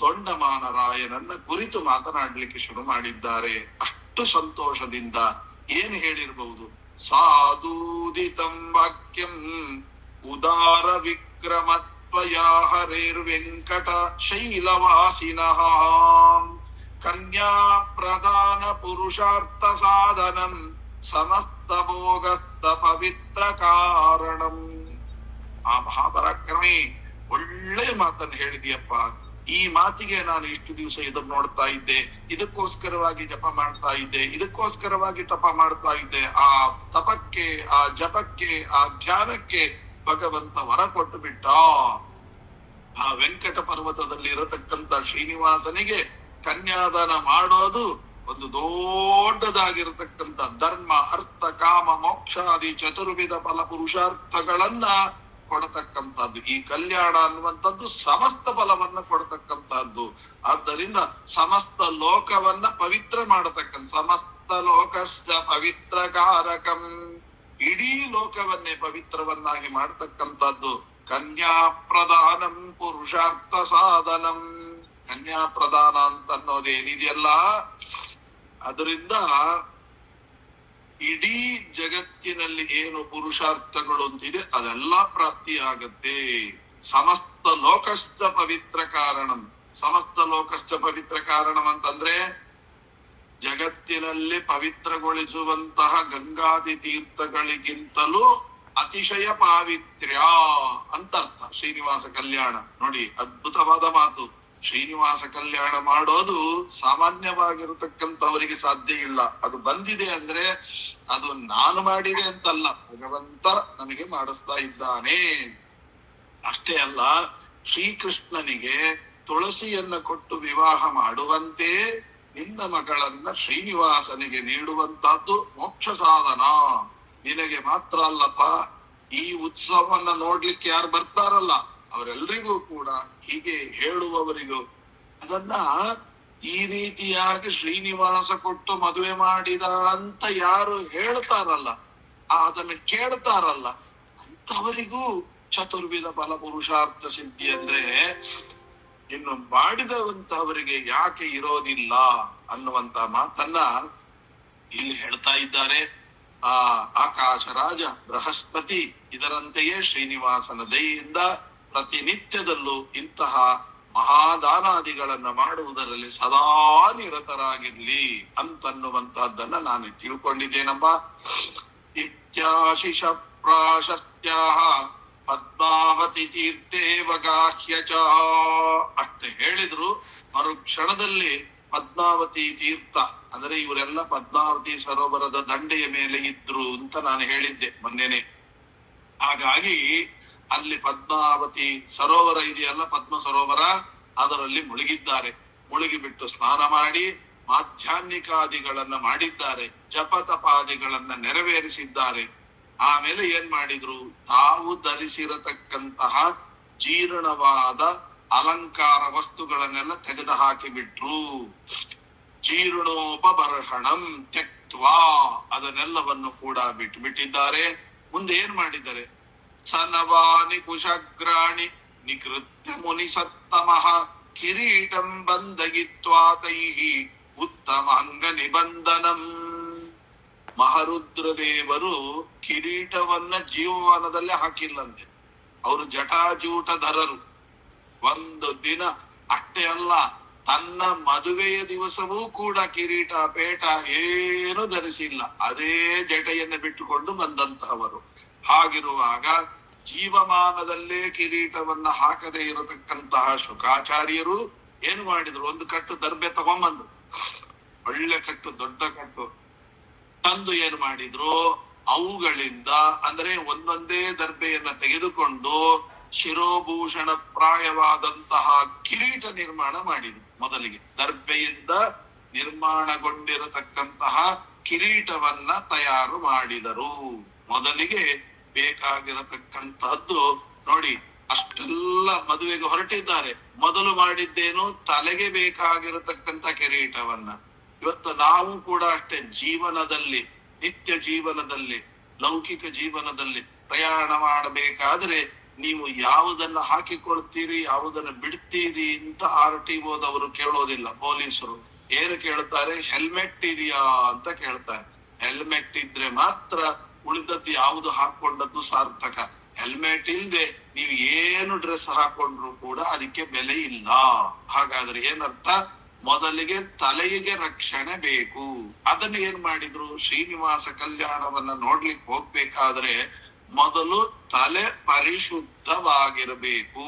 ತೊಂಡಮಾನರಾಯನನ್ನ ಕುರಿತು ಮಾತನಾಡ್ಲಿಕ್ಕೆ ಶುರು ಮಾಡಿದ್ದಾರೆ. ಅಷ್ಟು ಸಂತೋಷದಿಂದ ಏನು ಹೇಳಿರಬಹುದು? ಸಾಧೂದಿತಂ ವಾಕ್ಯಂ ಉದಾರ ವಿಕ್ರಮತ್ವಯಾ ಹರೇರ್ವೆಂಕಟ ಶೈಲವಾಸಿನಃ ಕನ್ಯಾ ಪ್ರಧಾನ ಪುರುಷಾರ್ಥ ಸಾಧನಂ ಸಮಸ್ತ ಭೋಗಸ್ಥ ಪವಿತ್ರ ಕಾರಣಂ. ಆ ಮಹಾಪರಾಕ್ರಮಿ ಒಳ್ಳೆ ಮಾತನ್ನು ಹೇಳಿದ್ಯಪ್ಪ. ಈ ಮಾತಿಗೆ ನಾನು ಇಷ್ಟು ದಿವಸ ಎದುರು ನೋಡ್ತಾ ಇದ್ದೆ, ಇದಕ್ಕೋಸ್ಕರವಾಗಿ ಜಪ ಮಾಡ್ತಾ ಇದ್ದೆ, ಇದಕ್ಕೋಸ್ಕರವಾಗಿ ತಪ ಮಾಡ್ತಾ ಇದ್ದೆ. ಆ ತಪಕ್ಕೆ, ಆ ಜಪಕ್ಕೆ, ಆ ಧ್ಯಾನಕ್ಕೆ ಭಗವಂತ ವರ ಕೊಟ್ಟು ಬಿಟ್ಟ. ಆ ವೆಂಕಟ ಪರ್ವತದಲ್ಲಿ ಇರತಕ್ಕಂತ ಶ್ರೀನಿವಾಸನಿಗೆ ಕನ್ಯಾದಾನ ಮಾಡೋದು ಒಂದು ದೊಡ್ಡದಾಗಿರತಕ್ಕಂತ ಧರ್ಮ, ಅರ್ಥ, ಕಾಮ, ಮೋಕ್ಷಾದಿ ಚತುರ್ವಿಧ ಫಲ ಪುರುಷಾರ್ಥಗಳನ್ನ ಕೊಡತಕ್ಕಂಥದ್ದು. ಈ ಕಲ್ಯಾಣ ಅನ್ನುವಂಥದ್ದು ಸಮಸ್ತ ಫಲವನ್ನ ಕೊಡತಕ್ಕಂತಹದ್ದು. ಆದ್ದರಿಂದ ಸಮಸ್ತ ಲೋಕವನ್ನ ಪವಿತ್ರ ಮಾಡತಕ್ಕಂಥ, ಸಮಸ್ತ ಲೋಕಶ್ಚ ಪವಿತ್ರ ಕಾರಕಂ, ಇಡೀ ಲೋಕವನ್ನೇ ಪವಿತ್ರವನ್ನಾಗಿ ಮಾಡತಕ್ಕಂಥದ್ದು. ಕನ್ಯಾ ಪ್ರದಾನಂ ಪುರುಷಾರ್ಥ ಸಾಧನಂ. ಕನ್ಯಾ ಪ್ರದಾನ ಅಂತ ಅನ್ನೋದೇನಿದೆಯಲ್ಲ, ಅದರಿಂದ ಇಡೀ ಜಗತ್ತಿನಲ್ಲಿ ಏನು ಪುರುಷಾರ್ಥಗಳು ಅಂತಿದೆ ಅದೆಲ್ಲ ಪ್ರಾಪ್ತಿಯಾಗತ್ತೆ. ಸಮಸ್ತ ಲೋಕಶ್ಚ ಪವಿತ್ರ ಕಾರಣಂ. ಸಮಸ್ತ ಲೋಕಶ್ಚ ಪವಿತ್ರ ಕಾರಣಂ ಅಂತಂದ್ರೆ ಜಗತ್ತಿನಲ್ಲಿ ಪವಿತ್ರಗೊಳಿಸುವಂತಹ ಗಂಗಾದಿ ತೀರ್ಥಗಳಿಗಿಂತಲೂ ಅತಿಶಯ ಪಾವಿತ್ರ್ಯ ಅಂತ ಅರ್ಥ. ಶ್ರೀನಿವಾಸ ಕಲ್ಯಾಣ ನೋಡಿ, ಅದ್ಭುತವಾದ ಮಾತು. ಶ್ರೀನಿವಾಸ ಕಲ್ಯಾಣ ಮಾಡೋದು ಸಾಮಾನ್ಯವಾಗಿರತಕ್ಕಂಥವರಿಗೆ ಸಾಧ್ಯ ಇಲ್ಲ. ಅದು ಬಂದಿದೆ ಅಂದ್ರೆ ಅದು ನಾನು ಮಾಡಿದೆ ಅಂತಲ್ಲ, ಭಗವಂತ ನಮಗೆ ಮಾಡಿಸ್ತಾ ಇದ್ದಾನೆ. ಅಷ್ಟೇ ಅಲ್ಲ, ಶ್ರೀಕೃಷ್ಣನಿಗೆ ತುಳಸಿಯನ್ನ ಕೊಟ್ಟು ವಿವಾಹ ಮಾಡುವಂತೆ ನಿನ್ನ ಮಗಳನ್ನ ಶ್ರೀನಿವಾಸನಿಗೆ ನೀಡುವಂತಹದ್ದು ಮೋಕ್ಷ ಸಾಧನ. ನಿನಗೆ ಮಾತ್ರ ಅಲ್ಲಪ್ಪ, ಈ ಉತ್ಸವವನ್ನ ನೋಡ್ಲಿಕ್ಕೆ ಯಾರು ಬರ್ತಾರಲ್ಲ ಅವರೆಲ್ಲರಿಗೂ ಕೂಡ, ಹೀಗೆ ಹೇಳುವವರಿಗೂ ಅದನ್ನ ಈ ರೀತಿಯಾಗಿ ಶ್ರೀನಿವಾಸ ಕೊಟ್ಟು ಮದುವೆ ಮಾಡಿದ ಅಂತ ಯಾರು ಹೇಳ್ತಾರಲ್ಲ, ಅದನ್ನು ಕೇಳ್ತಾರಲ್ಲ, ಅಂತವರಿಗೂ ಚತುರ್ವಿಧ ಫಲ ಪುರುಷಾರ್ಥ ಸಿದ್ಧಿ ಅಂದ್ರೆ ಇನ್ನು ಮಾಡಿದವಂತವರಿಗೆ ಯಾಕೆ ಇರೋದಿಲ್ಲ ಅನ್ನುವಂತ ಮಾತನ್ನ ಇಲ್ಲಿ ಹೇಳ್ತಾ ಇದ್ದಾರೆ. ಆ ಆಕಾಶ ರಾಜ ಬೃಹಸ್ಪತಿ ಇದರಂತೆಯೇ ಶ್ರೀನಿವಾಸನ ದಯೆಯಿಂದ ಪ್ರತಿನಿತ್ಯದಲ್ಲೂ ಇಂತಹ ಮಹಾದಾನಾದಿಗಳನ್ನ ಮಾಡುವುದರಲ್ಲಿ ಸದಾ ನಿರತರಾಗಿರ್ಲಿ ಅಂತನ್ನುವಂತಹದ್ದನ್ನ ನಾನು ತಿಳ್ಕೊಂಡಿದ್ದೇನಮ್ಮ. ಇತ್ಯಾಶಿಷ ಪ್ರಾಶಸ್ತ್ಯಾಹ ಪದ್ಮಾವತಿ ತೀರ್ಥೇವಗಾಹ್ಯ ಚ ಅಷ್ಟೇ ಹೇಳಿದ್ರು. ಮರುಕ್ಷಣದಲ್ಲಿ ಪದ್ಮಾವತಿ ತೀರ್ಥ ಅಂದ್ರೆ ಇವರೆಲ್ಲ ಪದ್ಮಾವತಿ ಸರೋವರದ ದಂಡೆಯ ಮೇಲೆ ಇದ್ರು ಅಂತ ನಾನು ಹೇಳಿದ್ದೆ ಮೊನ್ನೆನೆ. ಹಾಗಾಗಿ ಅಲ್ಲಿ ಪದ್ಮಾವತಿ ಸರೋವರ ಇದೆಯಲ್ಲ, ಪದ್ಮ ಸರೋವರ, ಅದರಲ್ಲಿ ಮುಳುಗಿದ್ದಾರೆ. ಮುಳುಗಿಬಿಟ್ಟು ಸ್ನಾನ ಮಾಡಿ ಮಾಧ್ಯಾಹ್ನಿಕಾದಿಗಳನ್ನ ಮಾಡಿದ್ದಾರೆ, ಜಪತಪಾದಿಗಳನ್ನ ನೆರವೇರಿಸಿದ್ದಾರೆ. ಆಮೇಲೆ ಏನ್ ಮಾಡಿದ್ರು, ತಾವು ಧರಿಸಿರತಕ್ಕಂತಹ ಜೀರ್ಣವಾದ ಅಲಂಕಾರ ವಸ್ತುಗಳನ್ನೆಲ್ಲ ತೆಗೆದು ಹಾಕಿಬಿಟ್ರು. ಜೀರ್ಣೋಪಬರ್ಹಣಂ ತ್ಯಕ್ತ್ವಾ ಅದನ್ನೆಲ್ಲವನ್ನು ಕೂಡ ಬಿಟ್ಟಿದ್ದಾರೆ. ಮುಂದೆ ಏನ್ ಮಾಡಿದ್ದಾರೆ, ಸನವಾನಿ ಕುಶಗ್ರಾಣಿ ನಿಕೃತ್ಯ ಮುನಿ ಸತ್ತಮಃ ಕಿರೀಟಂ ಬಂಧಗಿತ್ವಾ ತೈಹಿ ಉತ್ತಮ ಅಂಗ ನಿಬಂಧನಂ. ಮಹರುದ್ರದೇವರು ಕಿರೀಟವನ್ನ ಜೀವಮಾನದಲ್ಲೇ ಹಾಕಿಲ್ಲಂತೆ. ಅವರು ಜಟಾಜೂಟಧರರು. ಒಂದು ದಿನ ಅಷ್ಟೇ ಅಲ್ಲ, ತನ್ನ ಮದುವೆಯ ದಿವಸವೂ ಕೂಡ ಕಿರೀಟ ಪೇಟ ಏನು ಧರಿಸಿಲ್ಲ. ಅದೇ ಜಟೆಯನ್ನು ಬಿಟ್ಟುಕೊಂಡು ಬಂದಂತಹವರು. ಹಾಗಿರುವಾಗ ಜೀವಮಾನದಲ್ಲೇ ಕಿರೀಟವನ್ನ ಹಾಕದೇ ಇರತಕ್ಕಂತಹ ಶುಕಾಚಾರ್ಯರು ಏನು ಮಾಡಿದ್ರು, ಒಂದು ಕಟ್ಟು ದರ್ಬೆ ತಗೊಂಬಂದ್ರು, ಒಳ್ಳೆ ಕಟ್ಟು, ದೊಡ್ಡ ಕಟ್ಟು ತಂದು ಏನ್ ಮಾಡಿದ್ರು, ಅವುಗಳಿಂದ ಅಂದ್ರೆ ಒಂದೊಂದೇ ದರ್ಬೆಯನ್ನ ತೆಗೆದುಕೊಂಡು ಶಿರೋಭೂಷಣ ಪ್ರಾಯವಾದಂತಹ ಕಿರೀಟ ನಿರ್ಮಾಣ ಮಾಡಿದ್ರು. ಮೊದಲಿಗೆ ದರ್ಬೆಯಿಂದ ನಿರ್ಮಾಣಗೊಂಡಿರತಕ್ಕಂತಹ ಕಿರೀಟವನ್ನ ತಯಾರು ಮಾಡಿದರು. ಮೊದಲಿಗೆ ಬೇಕಾಗಿರತಕ್ಕಂತಹದ್ದು ನೋಡಿ, ಅಷ್ಟೆಲ್ಲ ಮದುವೆಗೆ ಹೊರಟಿದ್ದಾರೆ. ಮೊದಲು ಮಾಡಿದ್ದೇನು, ತಲೆಗೆ ಬೇಕಾಗಿರತಕ್ಕಂತ ಕಿರೀಟವನ್ನ. ಇವತ್ತು ನಾವು ಕೂಡ ಅಷ್ಟೇ, ಜೀವನದಲ್ಲಿ, ನಿತ್ಯ ಜೀವನದಲ್ಲಿ, ಲೌಕಿಕ ಜೀವನದಲ್ಲಿ ಪ್ರಯಾಣ ಮಾಡಬೇಕಾದ್ರೆ ನೀವು ಯಾವುದನ್ನ ಹಾಕಿಕೊಳ್ತೀರಿ, ಯಾವುದನ್ನ ಬಿಡ್ತೀರಿ ಅಂತ RTOದವರು ಕೇಳೋದಿಲ್ಲ. ಪೊಲೀಸರು ಏನು ಕೇಳ್ತಾರೆ, ಹೆಲ್ಮೆಟ್ ಇದೆಯಾ ಅಂತ ಕೇಳ್ತಾರೆ. ಹೆಲ್ಮೆಟ್ ಇದ್ರೆ ಮಾತ್ರ ಉಳಿದದ್ದು ಯಾವುದು ಹಾಕೊಂಡದ್ದು ಸಾರ್ಥಕ. ಹೆಲ್ಮೆಟ್ ಇಲ್ದೆ ನೀವು ಏನು ಡ್ರೆಸ್ ಹಾಕೊಂಡ್ರು ಕೂಡ ಅದಕ್ಕೆ ಬೆಲೆ ಇಲ್ಲ. ಹಾಗಾದ್ರೆ ಏನರ್ಥ, ಮೊದಲಿಗೆ ತಲೆಗೆ ರಕ್ಷಣೆ ಬೇಕು. ಅದನ್ನ ಏನ್ ಮಾಡಿದ್ರು, ಶ್ರೀನಿವಾಸ ಕಲ್ಯಾಣವನ್ನ ನೋಡ್ಲಿಕ್ಕೆ ಹೋಗ್ಬೇಕಾದ್ರೆ ಮೊದಲು ತಲೆ ಪರಿಶುದ್ಧವಾಗಿರಬೇಕು.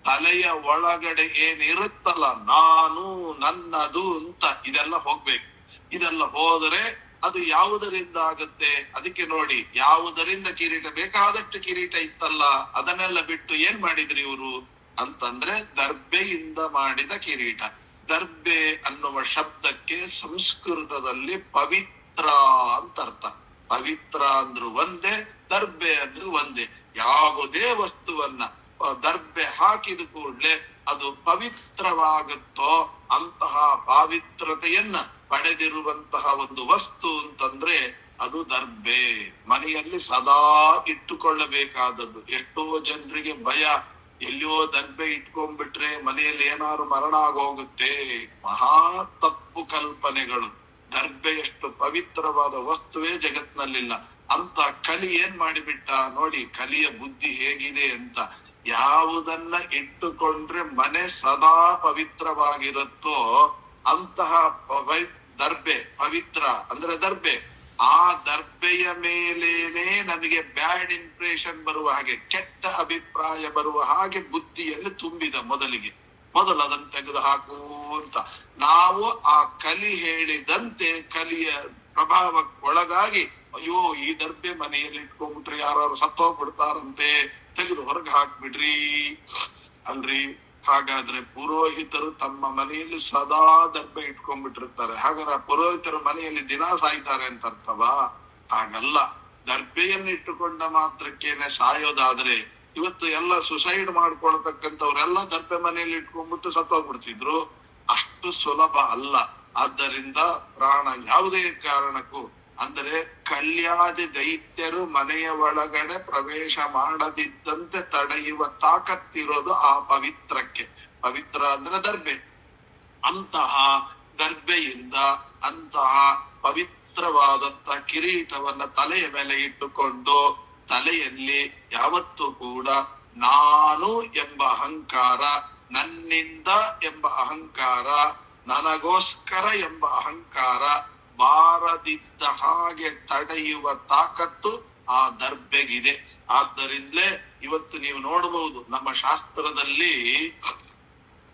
ತಲೆಯ ಒಳಗಡೆ ಏನಿರುತ್ತಲ್ಲ, ನಾನು, ನನ್ನದು ಅಂತ ಇದೆಲ್ಲ ಹೋಗ್ಬೇಕು. ಇದೆಲ್ಲ ಹೋದರೆ ಅದು ಯಾವುದರಿಂದ ಆಗುತ್ತೆ, ಅದಕ್ಕೆ ನೋಡಿ, ಯಾವುದರಿಂದ ಕಿರೀಟ, ಬೇಕಾದಷ್ಟು ಕಿರೀಟ ಇತ್ತಲ್ಲ, ಅದನ್ನೆಲ್ಲ ಬಿಟ್ಟು ಏನ್ ಮಾಡಿದ್ರಿ ಇವರು ಅಂತಂದ್ರೆ ದರ್ಬೆಯಿಂದ ಮಾಡಿದ ಕಿರೀಟ. ದರ್ಬೆ ಅನ್ನುವ ಶಬ್ದಕ್ಕೆ ಸಂಸ್ಕೃತದಲ್ಲಿ ಪವಿತ್ರ ಅಂತ ಅರ್ಥ. ಪವಿತ್ರ ಅಂದ್ರು ಒಂದೇ, ದರ್ಬೆ ಅಂದ್ರು ಒಂದೇ. ಯಾವುದೇ ವಸ್ತುವನ್ನ ದರ್ಬೆ ಹಾಕಿದ ಕೂಡ್ಲೆ ಅದು ಪವಿತ್ರವಾಗುತ್ತೋ ಅಂತಹ ಪಾವಿತ್ರತೆಯನ್ನ ಪಡೆದಿರುವಂತಹ ಒಂದು ವಸ್ತು ಅಂತಂದ್ರೆ ಅದು ದರ್ಬೆ. ಮನೆಯಲ್ಲಿ ಸದಾ ಇಟ್ಟುಕೊಳ್ಳಬೇಕಾದದ್ದು. ಎಷ್ಟೋ ಜನರಿಗೆ ಭಯ, ಎಲ್ಲಿಯೋ ದರ್ಬೆ ಇಟ್ಕೊಂಡ್ಬಿಟ್ರೆ ಮನೆಯಲ್ಲಿ ಏನಾದ್ರು ಮರಣ ಆಗೋಗುತ್ತೆ. ಮಹಾ ತಪ್ಪು ಕಲ್ಪನೆಗಳು. ದರ್ಬೆಯಷ್ಟು ಪವಿತ್ರವಾದ ವಸ್ತುವೇ ಜಗತ್ನಲ್ಲಿಲ್ಲ. ಅಂತ ಕಲಿ ಏನ್ ಮಾಡಿಬಿಟ್ಟ ನೋಡಿ, ಕಲಿಯ ಬುದ್ಧಿ ಹೇಗಿದೆ ಅಂತ. ಯಾವುದನ್ನ ಇಟ್ಟುಕೊಂಡ್ರೆ ಮನೆ ಸದಾ ಪವಿತ್ರವಾಗಿರುತ್ತೋ ಅಂತಹ ದರ್ಬೆ, ಪವಿತ್ರ ಅಂದ್ರೆ ದರ್ಬೆ. ಆ ದರ್ಬೆಯ ಮೇಲೇನೆ ನಮಗೆ ಬ್ಯಾಡ್ ಇಂಪ್ರೆಷನ್ ಬರುವ ಹಾಗೆ, ಕೆಟ್ಟ ಅಭಿಪ್ರಾಯ ಬರುವ ಹಾಗೆ ಬುದ್ಧಿಯಲ್ಲಿ ತುಂಬಿದ. ಮೊದಲು ಅದನ್ನು ತೆಗೆದು ಹಾಕು ಅಂತ ನಾವು ಆ ಕಲಿ ಹೇಳಿದಂತೆ ಕಲಿಯ ಪ್ರಭಾವಕ್ಕೊಳಗಾಗಿ, ಅಯ್ಯೋ ಈ ದರ್ಬೆ ಮನೆಯಲ್ಲಿ ಇಟ್ಕೊಂಡ್ಬಿಟ್ರಿ ಯಾರು ಸತ್ತೋಗ್ಬಿಡ್ತಾರಂತೆ, ತೆಗೆದು ಹೊರಗೆ ಹಾಕ್ಬಿಡ್ರಿ ಅಲ್ರಿ. ಹಾಗಾದ್ರೆ ಪುರೋಹಿತರು ತಮ್ಮ ಮನೆಯಲ್ಲಿ ಸದಾ ದರ್ಬೆ ಇಟ್ಕೊಂಡ್ಬಿಟ್ಟಿರ್ತಾರೆ. ಹಾಗಾದ್ರೆ ಪುರೋಹಿತರ ಮನೆಯಲ್ಲಿ ದಿನ ಸಾಯ್ತಾರೆ ಅಂತ ಅರ್ಥವಾ? ಹಾಗಲ್ಲ. ದರ್ಬೆಯನ್ನು ಇಟ್ಟುಕೊಂಡ ಮಾತ್ರಕ್ಕೇನೆ ಸಾಯೋದಾದ್ರೆ ಇವತ್ತು ಎಲ್ಲ ಸುಸೈಡ್ ಮಾಡ್ಕೊಳ್ತಕ್ಕಂಥವ್ರೆಲ್ಲ ದರ್ಬೆ ಮನೆಯಲ್ಲಿ ಇಟ್ಕೊಂಡ್ಬಿಟ್ಟು ಸತ್ತೋಗ್ಬಿಡ್ತಿದ್ರು. ಅಷ್ಟು ಸುಲಭ ಅಲ್ಲ. ಆದ್ದರಿಂದ ಪ್ರಾಣ ಯಾವುದೇ ಕಾರಣಕ್ಕೂ, ಅಂದರೆ ಕಲ್ಯಾದಿ ದೈತ್ಯರು ಮನೆಯ ಒಳಗಡೆ ಪ್ರವೇಶ ಮಾಡದಿದ್ದಂತೆ ತಡೆಯುವ ತಾಕತ್ತಿರೋದು ಆ ಪವಿತ್ರಕ್ಕೆ. ಪವಿತ್ರ ಅಂದ್ರೆ ದರ್ಬೆ. ಅಂತಹ ದರ್ಬೆಯಿಂದ ಅಂತಹ ಪವಿತ್ರವಾದಂತಹ ಕಿರೀಟವನ್ನ ತಲೆಯ ಮೇಲೆ ಇಟ್ಟುಕೊಂಡು ತಲೆಯಲ್ಲಿ ಯಾವತ್ತೂ ಕೂಡ ನಾನು ಎಂಬ ಅಹಂಕಾರ, ನನ್ನಿಂದ ಎಂಬ ಅಹಂಕಾರ, ನನಗೋಸ್ಕರ ಎಂಬ ಅಹಂಕಾರ ಬಾರದಿದ್ದ ಹಾಗೆ ತಡೆಯುವ ತಾಕತ್ತು ಆ ದರ್ಬೆಗಿದೆ. ಆದ್ದರಿಂದಲೇ ಇವತ್ತು ನೀವು ನೋಡಬಹುದು, ನಮ್ಮ ಶಾಸ್ತ್ರದಲ್ಲಿ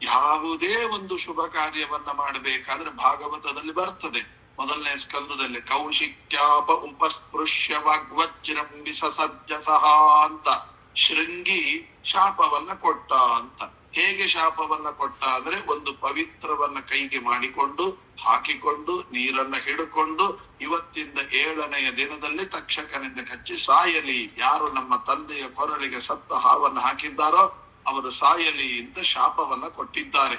ಯಾವುದೇ ಒಂದು ಶುಭ ಕಾರ್ಯವನ್ನ ಮಾಡಬೇಕಾದ್ರೆ ಭಾಗವತದಲ್ಲಿ ಬರ್ತದೆ. ಮೊದಲನೇ ಸ್ಕಂದದಲ್ಲಿ ಕೌಶಿಕ್ಯಾಪ ಉಪಸ್ಪೃಶ್ಯ ವಾಗ್ವಜ್ರಂ ವಿಸಸಜ್ಜಸಹ ಅಂತ ಶೃಂಗಿ ಶಾಪವನ್ನ ಕೊಟ್ಟ ಅಂತ. ಹೇಗೆ ಶಾಪವನ್ನ ಕೊಟ್ಟ ಅಂದ್ರೆ, ಒಂದು ಪವಿತ್ರವನ್ನ ಕೈಗೆ ಮಾಡಿಕೊಂಡು ಹಾಕಿಕೊಂಡು ನೀರನ್ನ ಹಿಡ್ಕೊಂಡು ಇವತ್ತಿಂದ 7ನೆಯ ದಿನದಲ್ಲಿ ತಕ್ಷಕನಿಂದ ಕಚ್ಚಿ ಸಾಯಲಿ, ಯಾರು ನಮ್ಮ ತಂದೆಯ ಕೊರಳಿಗೆ ಸತ್ತ ಹಾವನ್ನು ಹಾಕಿದ್ದಾರೋ ಅವರು ಸಾಯಲಿ ಅಂತ ಶಾಪವನ್ನ ಕೊಟ್ಟಿದ್ದಾರೆ.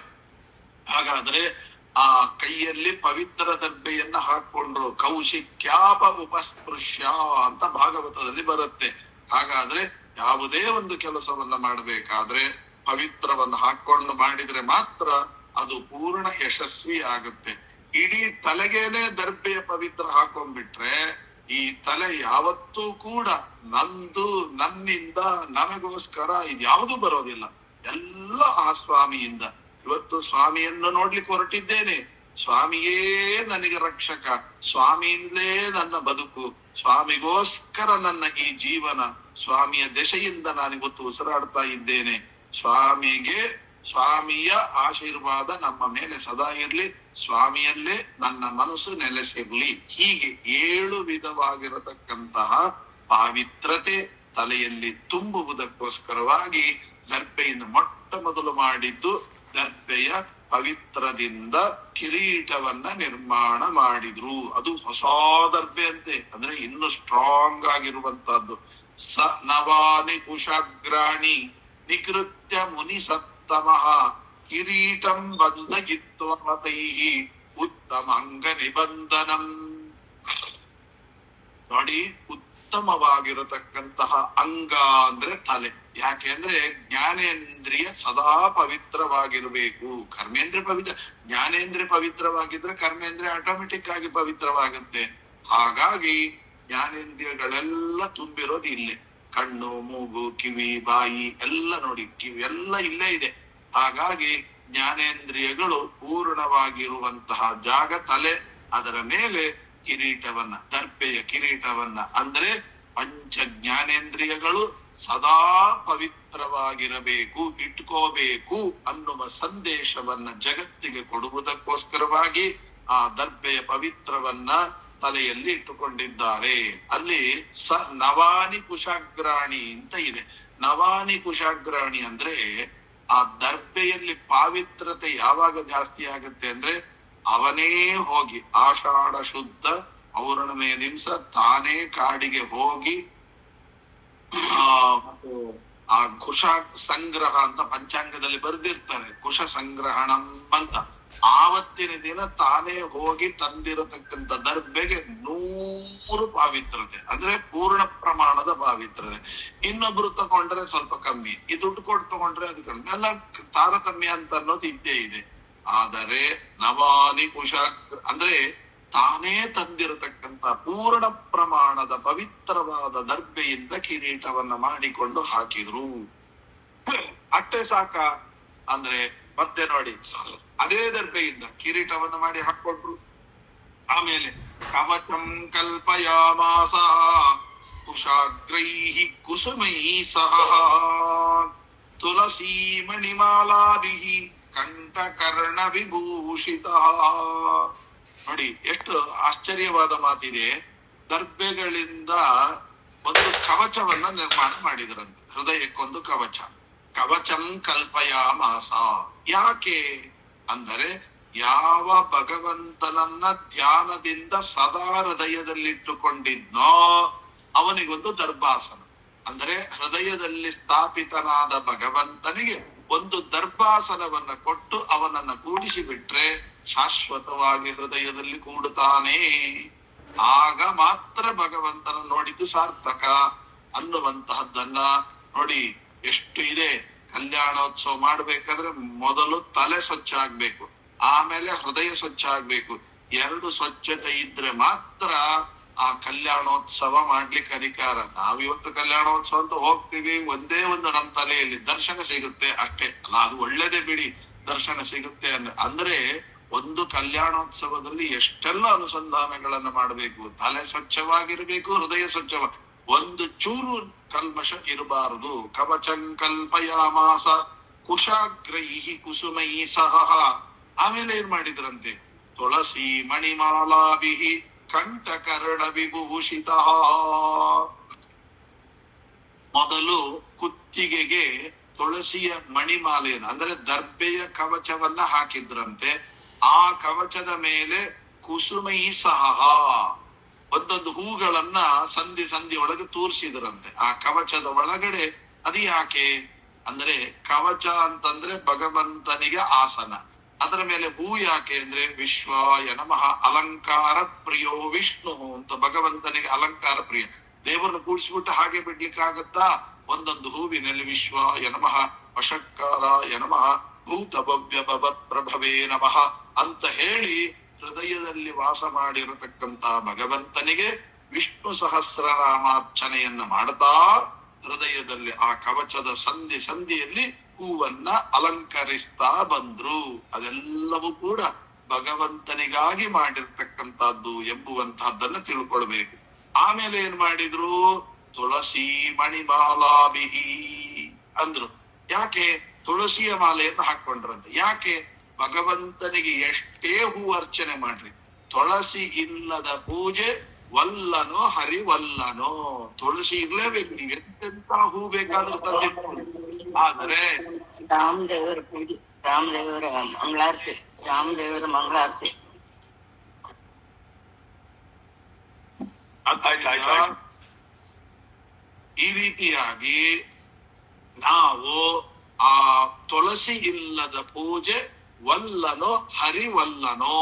ಹಾಗಾದ್ರೆ ಆ ಕೈಯಲ್ಲಿ ಪವಿತ್ರ ದರ್ಬೆಯನ್ನ ಹಾಕೊಂಡ್ರು. ಕೌಶಿಕ್ಯಾಪ ಉಪಸ್ಪೃಶ್ಯ ಅಂತ ಭಾಗವತದಲ್ಲಿ ಬರುತ್ತೆ. ಹಾಗಾದ್ರೆ ಯಾವುದೇ ಒಂದು ಕೆಲಸವನ್ನ ಮಾಡಬೇಕಾದ್ರೆ ಪವಿತ್ರವನ್ನು ಹಾಕೊಂಡು ಮಾಡಿದ್ರೆ ಮಾತ್ರ ಅದು ಪೂರ್ಣ ಯಶಸ್ವಿ ಆಗುತ್ತೆ. ಇಡೀ ತಲೆಗೇನೆ ದರ್ಬೆಯ ಪವಿತ್ರ ಹಾಕೊಂಡ್ಬಿಟ್ರೆ ಈ ತಲೆ ಯಾವತ್ತೂ ಕೂಡ ನಂದು, ನನ್ನಿಂದ, ನನಗೋಸ್ಕರ ಇದ್ಯಾವುದು ಬರೋದಿಲ್ಲ. ಎಲ್ಲ ಆ ಸ್ವಾಮಿಯಿಂದ. ಇವತ್ತು ಸ್ವಾಮಿಯನ್ನು ನೋಡ್ಲಿಕ್ಕೆ ಹೊರಟಿದ್ದೇನೆ, ಸ್ವಾಮಿಯೇ ನನಗೆ ರಕ್ಷಕ, ಸ್ವಾಮಿಯಿಂದಲೇ ನನ್ನ ಬದುಕು, ಸ್ವಾಮಿಗೋಸ್ಕರ ನನ್ನ ಈ ಜೀವನ, ಸ್ವಾಮಿಯ ದೆಸೆಯಿಂದ ನಾನಿವತ್ತು ಉಸಿರಾಡ್ತಾ ಇದ್ದೇನೆ, ಸ್ವಾಮಿಯ ಆಶೀರ್ವಾದ ನಮ್ಮ ಮೇಲೆ ಸದಾ ಇರ್ಲಿ, ಸ್ವಾಮಿಯಲ್ಲೇ ನನ್ನ ಮನಸ್ಸು ನೆಲೆಸಿರ್ಲಿ. ಹೀಗೆ 7 ವಿಧವಾಗಿರತಕ್ಕಂತಹ ಪಾವಿತ್ರತೆ ತಲೆಯಲ್ಲಿ ತುಂಬುವುದಕ್ಕೋಸ್ಕರವಾಗಿ ದರ್ಬೆಯಿಂದ ಮೊಟ್ಟ ಮೊದಲು ಮಾಡಿದ್ದು, ದರ್ಬೆಯ ಪವಿತ್ರದಿಂದ ಕಿರೀಟವನ್ನ ನಿರ್ಮಾಣ ಮಾಡಿದ್ರು. ಅದು ಹೊಸ ದರ್ಬೆ ಅಂತೆ, ಅಂದ್ರೆ ಇನ್ನು ಸ್ಟ್ರಾಂಗ್ ಆಗಿರುವಂತಹದ್ದು. ಸ ನವಾನಿ ಕುಶಾಗ್ರಾಣಿ ನಿಕೃತ್ಯ ಮುನಿ ಸತ್ತಮಃ ಕಿರೀಟಂ ಬಂಧಯಿತ್ವಮತೈಹಿ ಉತ್ತಮ ಅಂಗ ನಿಬಂಧನಂ. ನೋಡಿ, ಉತ್ತಮವಾಗಿರತಕ್ಕಂತಹ ಅಂಗ ಅಂದ್ರೆ ತಲೆ. ಯಾಕೆ ಅಂದ್ರೆ ಜ್ಞಾನೇಂದ್ರಿಯ ಸದಾ ಪವಿತ್ರವಾಗಿರ್ಬೇಕು. ಕರ್ಮೇಂದ್ರಿಯ ಪವಿತ್ರ, ಜ್ಞಾನೇಂದ್ರಿಯ ಪವಿತ್ರವಾಗಿದ್ರೆ ಕರ್ಮೇಂದ್ರಿಯ ಆಟೋಮೆಟಿಕ್ ಆಗಿ ಪವಿತ್ರವಾಗುತ್ತೆ. ಹಾಗಾಗಿ ಜ್ಞಾನೇಂದ್ರಿಯಗಳೆಲ್ಲ ತುಂಬಿರೋದು ಇಲ್ಲೇ. ಕಣ್ಣು, ಮೂಗು, ಕಿವಿ, ಬಾಯಿ ಎಲ್ಲ ನೋಡಿ, ಕಿವಿ ಎಲ್ಲ ಇಲ್ಲೇ ಇದೆ. ಹಾಗಾಗಿ ಜ್ಞಾನೇಂದ್ರಿಯಗಳು ಪೂರ್ಣವಾಗಿರುವಂತಹ ಜಾಗ ತಲೆ. ಅದರ ಮೇಲೆ ಕಿರೀಟವನ್ನ, ದರ್ಬೆಯ ಕಿರೀಟವನ್ನ, ಅಂದ್ರೆ ಪಂಚ ಜ್ಞಾನೇಂದ್ರಿಯಗಳು ಸದಾ ಪವಿತ್ರವಾಗಿರಬೇಕು, ಇಟ್ಕೋಬೇಕು ಅನ್ನುವ ಸಂದೇಶವನ್ನ ಜಗತ್ತಿಗೆ ಕೊಡುವುದಕ್ಕೋಸ್ಕರವಾಗಿ ಆ ದರ್ಬೆಯ ಪವಿತ್ರವನ್ನ ತಲೆಯಲ್ಲಿ ಇಟ್ಟುಕೊಂಡಿದ್ದಾರೆ. ಅಲ್ಲಿ ನವಾನಿ ಕುಶಾಗ್ರಾಣಿ ಅಂತ ಇದೆ. ನವಾನಿ ಕುಶಾಗ್ರಾಣಿ ಅಂದ್ರೆ ಆ ದರ್ಬೆಯಲ್ಲಿ ಪಾವಿತ್ರತೆ ಯಾವಾಗ ಜಾಸ್ತಿ ಆಗುತ್ತೆ ಅಂದ್ರೆ, ಅವನೇ ಹೋಗಿ ಆಷಾಢ ಶುದ್ಧ ಪೌರ್ಣಮೆಯ ದಿವಸ ತಾನೇ ಕಾಡಿಗೆ ಹೋಗಿ ಆ ಕುಶ ಸಂಗ್ರಹ ಅಂತ ಪಂಚಾಂಗದಲ್ಲಿ ಬರೆದಿರ್ತಾರೆ, ಕುಶ ಸಂಗ್ರಹಣಂ ಅಂತ. ಆವತ್ತಿನ ದಿನ ತಾನೇ ಹೋಗಿ ತಂದಿರತಕ್ಕಂಥ ದರ್ಬೆಗೆ 100 ಪಾವಿತ್ರತೆ, ಅಂದ್ರೆ ಪೂರ್ಣ ಪ್ರಮಾಣದ ಪಾವಿತ್ರತೆ. ಇನ್ನೊಬ್ರು ತಗೊಂಡ್ರೆ ಸ್ವಲ್ಪ ಕಮ್ಮಿ, ಈ ದುಡ್ಡು ಕೊಟ್ಟು ತಗೊಂಡ್ರೆ ಅದು ಕಮ್ಮಿ, ಎಲ್ಲ ತಾರತಮ್ಯ ಅಂತ ಅನ್ನೋದು ಇದ್ದೇ ಇದೆ. ಆದರೆ ನವಾನಿ ಕುಶ ಅಂದ್ರೆ ತಾನೇ ತಂದಿರತಕ್ಕಂತ ಪೂರ್ಣ ಪ್ರಮಾಣದ ಪವಿತ್ರವಾದ ದರ್ಬೆಯಿಂದ ಕಿರೀಟವನ್ನ ಮಾಡಿಕೊಂಡು ಹಾಕಿದ್ರು. ಅಟ್ಟೆ ಸಾಕ ಅಂದ್ರೆ ಮತ್ತೆ ನೋಡಿ, ಅದೇ ದರ್ಬೆಯಿಂದ ಕಿರೀಟವನ್ನು ಮಾಡಿ ಹಾಕೊಂಡ್ರು. ಆಮೇಲೆ ಕವಚಂ ಕಲ್ಪಯಾಮಾಸ ಕುಶಾಗ್ರೈಹಿ ಕುಸುಮೈ ಸಹ ತುಳಸೀ ಮಣಿಮಾಲಾದಿಹಿ ಕಂಠಕರ್ಣ ವಿಭೂಷಿತ. ನೋಡಿ ಎಷ್ಟು ಆಶ್ಚರ್ಯವಾದ ಮಾತಿದೆ. ದರ್ಬೆಗಳಿಂದ ಒಂದು ಕವಚವನ್ನ ನಿರ್ಮಾಣ ಮಾಡಿದ್ರಂತೆ, ಹೃದಯಕ್ಕೊಂದು ಕವಚ. ಕವಚಂ ಕಲ್ಪಯಾಮಾಸ. ಯಾಕೆ ಅಂದರೆ, ಯಾವ ಭಗವಂತನನ್ನ ಧ್ಯಾನದಿಂದ ಸದಾ ಹೃದಯದಲ್ಲಿಟ್ಟುಕೊಂಡಿದ್ನೋ ಅವನಿಗೊಂದು ದರ್ಭಾಸನ. ಅಂದರೆ ಹೃದಯದಲ್ಲಿ ಸ್ಥಾಪಿತನಾದ ಭಗವಂತನಿಗೆ ಒಂದು ದರ್ಭಾಸನವನ್ನ ಕೊಟ್ಟು ಅವನನ್ನ ಕೂಡಿಸಿ ಬಿಟ್ರೆ ಶಾಶ್ವತವಾಗಿ ಹೃದಯದಲ್ಲಿ ಕೂಡುತ್ತಾನೆ. ಆಗ ಮಾತ್ರ ಭಗವಂತನ ನೋಡಿದ್ದು ಸಾರ್ಥಕ ಅನ್ನುವಂತಹದ್ದನ್ನ ನೋಡಿ. ಎಷ್ಟು ಇದೆ, ಕಲ್ಯಾಣೋತ್ಸವ ಮಾಡ್ಬೇಕಾದ್ರೆ ಮೊದಲು ತಲೆ ಸ್ವಚ್ಛ ಆಗ್ಬೇಕು, ಆಮೇಲೆ ಹೃದಯ ಸ್ವಚ್ಛ ಆಗ್ಬೇಕು. ಎರಡು ಸ್ವಚ್ಛತೆ ಇದ್ರೆ ಮಾತ್ರ ಆ ಕಲ್ಯಾಣೋತ್ಸವ ಮಾಡ್ಲಿಕ್ಕೆ ಅಧಿಕಾರ. ನಾವಿವತ್ತು ಕಲ್ಯಾಣೋತ್ಸವ ಅಂತ ಹೋಗ್ತೀವಿ, ಒಂದೇ ಒಂದು ನಮ್ಮ ತಲೆಯಲ್ಲಿ ದರ್ಶನ ಸಿಗುತ್ತೆ ಅಷ್ಟೇ ಅಲ್ಲ, ಅದು ಒಳ್ಳೇದೇ ಬಿಡಿ, ದರ್ಶನ ಸಿಗುತ್ತೆ ಅಂದ್ರೆ ಒಂದು ಕಲ್ಯಾಣೋತ್ಸವದಲ್ಲಿ ಎಷ್ಟೆಲ್ಲ ಅನುಸಂಧಾನಗಳನ್ನ ಮಾಡಬೇಕು. ತಲೆ ಸ್ವಚ್ಛವಾಗಿರ್ಬೇಕು, ಹೃದಯ ಸ್ವಚ್ಛವಾಗಿ, ಒಂದು ಚೂರು ಕಲ್ಮಶ ಇರಬಾರದು. ಕವಚಂಕಲ್ಪಯಾಮಾಸ ಕುಶಾಗ್ರೈಹಿ ಕುಸುಮೈ ಸಹ. ಆಮೇಲೆ ಏನ್ ಮಾಡಿದ್ರಂತೆ, ತುಳಸಿ ಮಣಿಮಾಲಾಭಿಹಿ ಕಂಠಕರ್ಣ ವಿಭೂಷಿತ. ಮೊದಲು ಕುತ್ತಿಗೆಗೆ ತುಳಸಿಯ ಮಣಿಮಾಲೆಯನ್ನು ಅಂದ್ರೆ ದರ್ಬೆಯ ಕವಚವನ್ನ ಹಾಕಿದ್ರಂತೆ. ಆ ಕವಚದ ಮೇಲೆ ಕುಸುಮೈ ಸಹ ಒಂದೊಂದು ಹೂಗಳನ್ನ ಸಂಧಿ ಒಳಗೆ ತೂರಿಸಿದ್ರಂತೆ ಆ ಕವಚದ ಒಳಗಡೆ. ಅದು ಯಾಕೆ ಅಂದ್ರೆ ಕವಚ ಅಂತಂದ್ರೆ ಭಗವಂತನಿಗೆ ಆಸನ, ಅದರ ಮೇಲೆ ಹೂ ಯಾಕೆ ಅಂದ್ರೆ ವಿಶ್ವಾಯ ನಮಃ ಅಲಂಕಾರ ಪ್ರಿಯೋ ವಿಷ್ಣು ಅಂತ. ಭಗವಂತನಿಗೆ ಅಲಂಕಾರ ಪ್ರಿಯ. ದೇವರನ್ನು ಕೂಡಿಸ್ಬಿಟ್ಟು ಹಾಗೆ ಬಿಡ್ಲಿಕ್ಕಾಗತ್ತಾ? ಒಂದೊಂದು ಹೂವಿನಲ್ಲಿ ವಿಶ್ವಾಯ ನಮಃ, ವಷಟ್ಕಾರಾಯ ನಮಃ, ಭೂತ ಭವ್ಯ ಭವತ್ ಪ್ರಭವೇ ನಮಃ ಅಂತ ಹೇಳಿ ಹೃದಯದಲ್ಲಿ ವಾಸ ಮಾಡಿರತಕ್ಕಂತ ಭಗವಂತನಿಗೆ ವಿಷ್ಣು ಸಹಸ್ರನಾಮಾರ್ಚನೆಯನ್ನ ಮಾಡ್ತಾ ಹೃದಯದಲ್ಲಿ ಆ ಕವಚದ ಸಂಧಿಯಲ್ಲಿ ಹೂವನ್ನ ಅಲಂಕರಿಸ್ತಾ ಬಂದ್ರು. ಅದೆಲ್ಲವೂ ಕೂಡ ಭಗವಂತನಿಗಾಗಿ ಮಾಡಿರ್ತಕ್ಕಂಥದ್ದು ಎಂಬುವಂತಹದ್ದನ್ನ ತಿಳ್ಕೊಳ್ಬೇಕು. ಆಮೇಲೆ ಏನ್ ಮಾಡಿದ್ರು, ತುಳಸಿ ಮಣಿಮಾಲಾಭಿಹಿ ಅಂದ್ರು. ಯಾಕೆ ತುಳಸಿಯ ಮಾಲೆಯನ್ನು ಹಾಕೊಂಡ್ರಂತೆ? ಯಾಕೆ? ಭಗವಂತನಿಗೆ ಎಷ್ಟೇ ಹೂ ಅರ್ಚನೆ ಮಾಡ್ರಿ, ತುಳಸಿ ಇಲ್ಲದ ಪೂಜೆ ವಲ್ಲನೋ ಹರಿವಲ್ಲನೋ. ತುಳಸಿ ಇರ್ಲೇಬೇಕು, ನೀವು ಎಂತೆಂತ ಹೂ ಬೇಕಾದ್ರೂ ತಂದಿಟ್ಕೊಳ್ಳಿ. ಆದರೆ ರಾಮದೇವರ ಪೂಜೆ, ರಾಮದೇವರ ಮಂಗಳಾರತಿ ಈ ರೀತಿಯಾಗಿ ನಾವು ಆ ತುಳಸಿ ಇಲ್ಲದ ಪೂಜೆ ವಲ್ಲನೋ ಹರಿವಲ್ಲನೋ.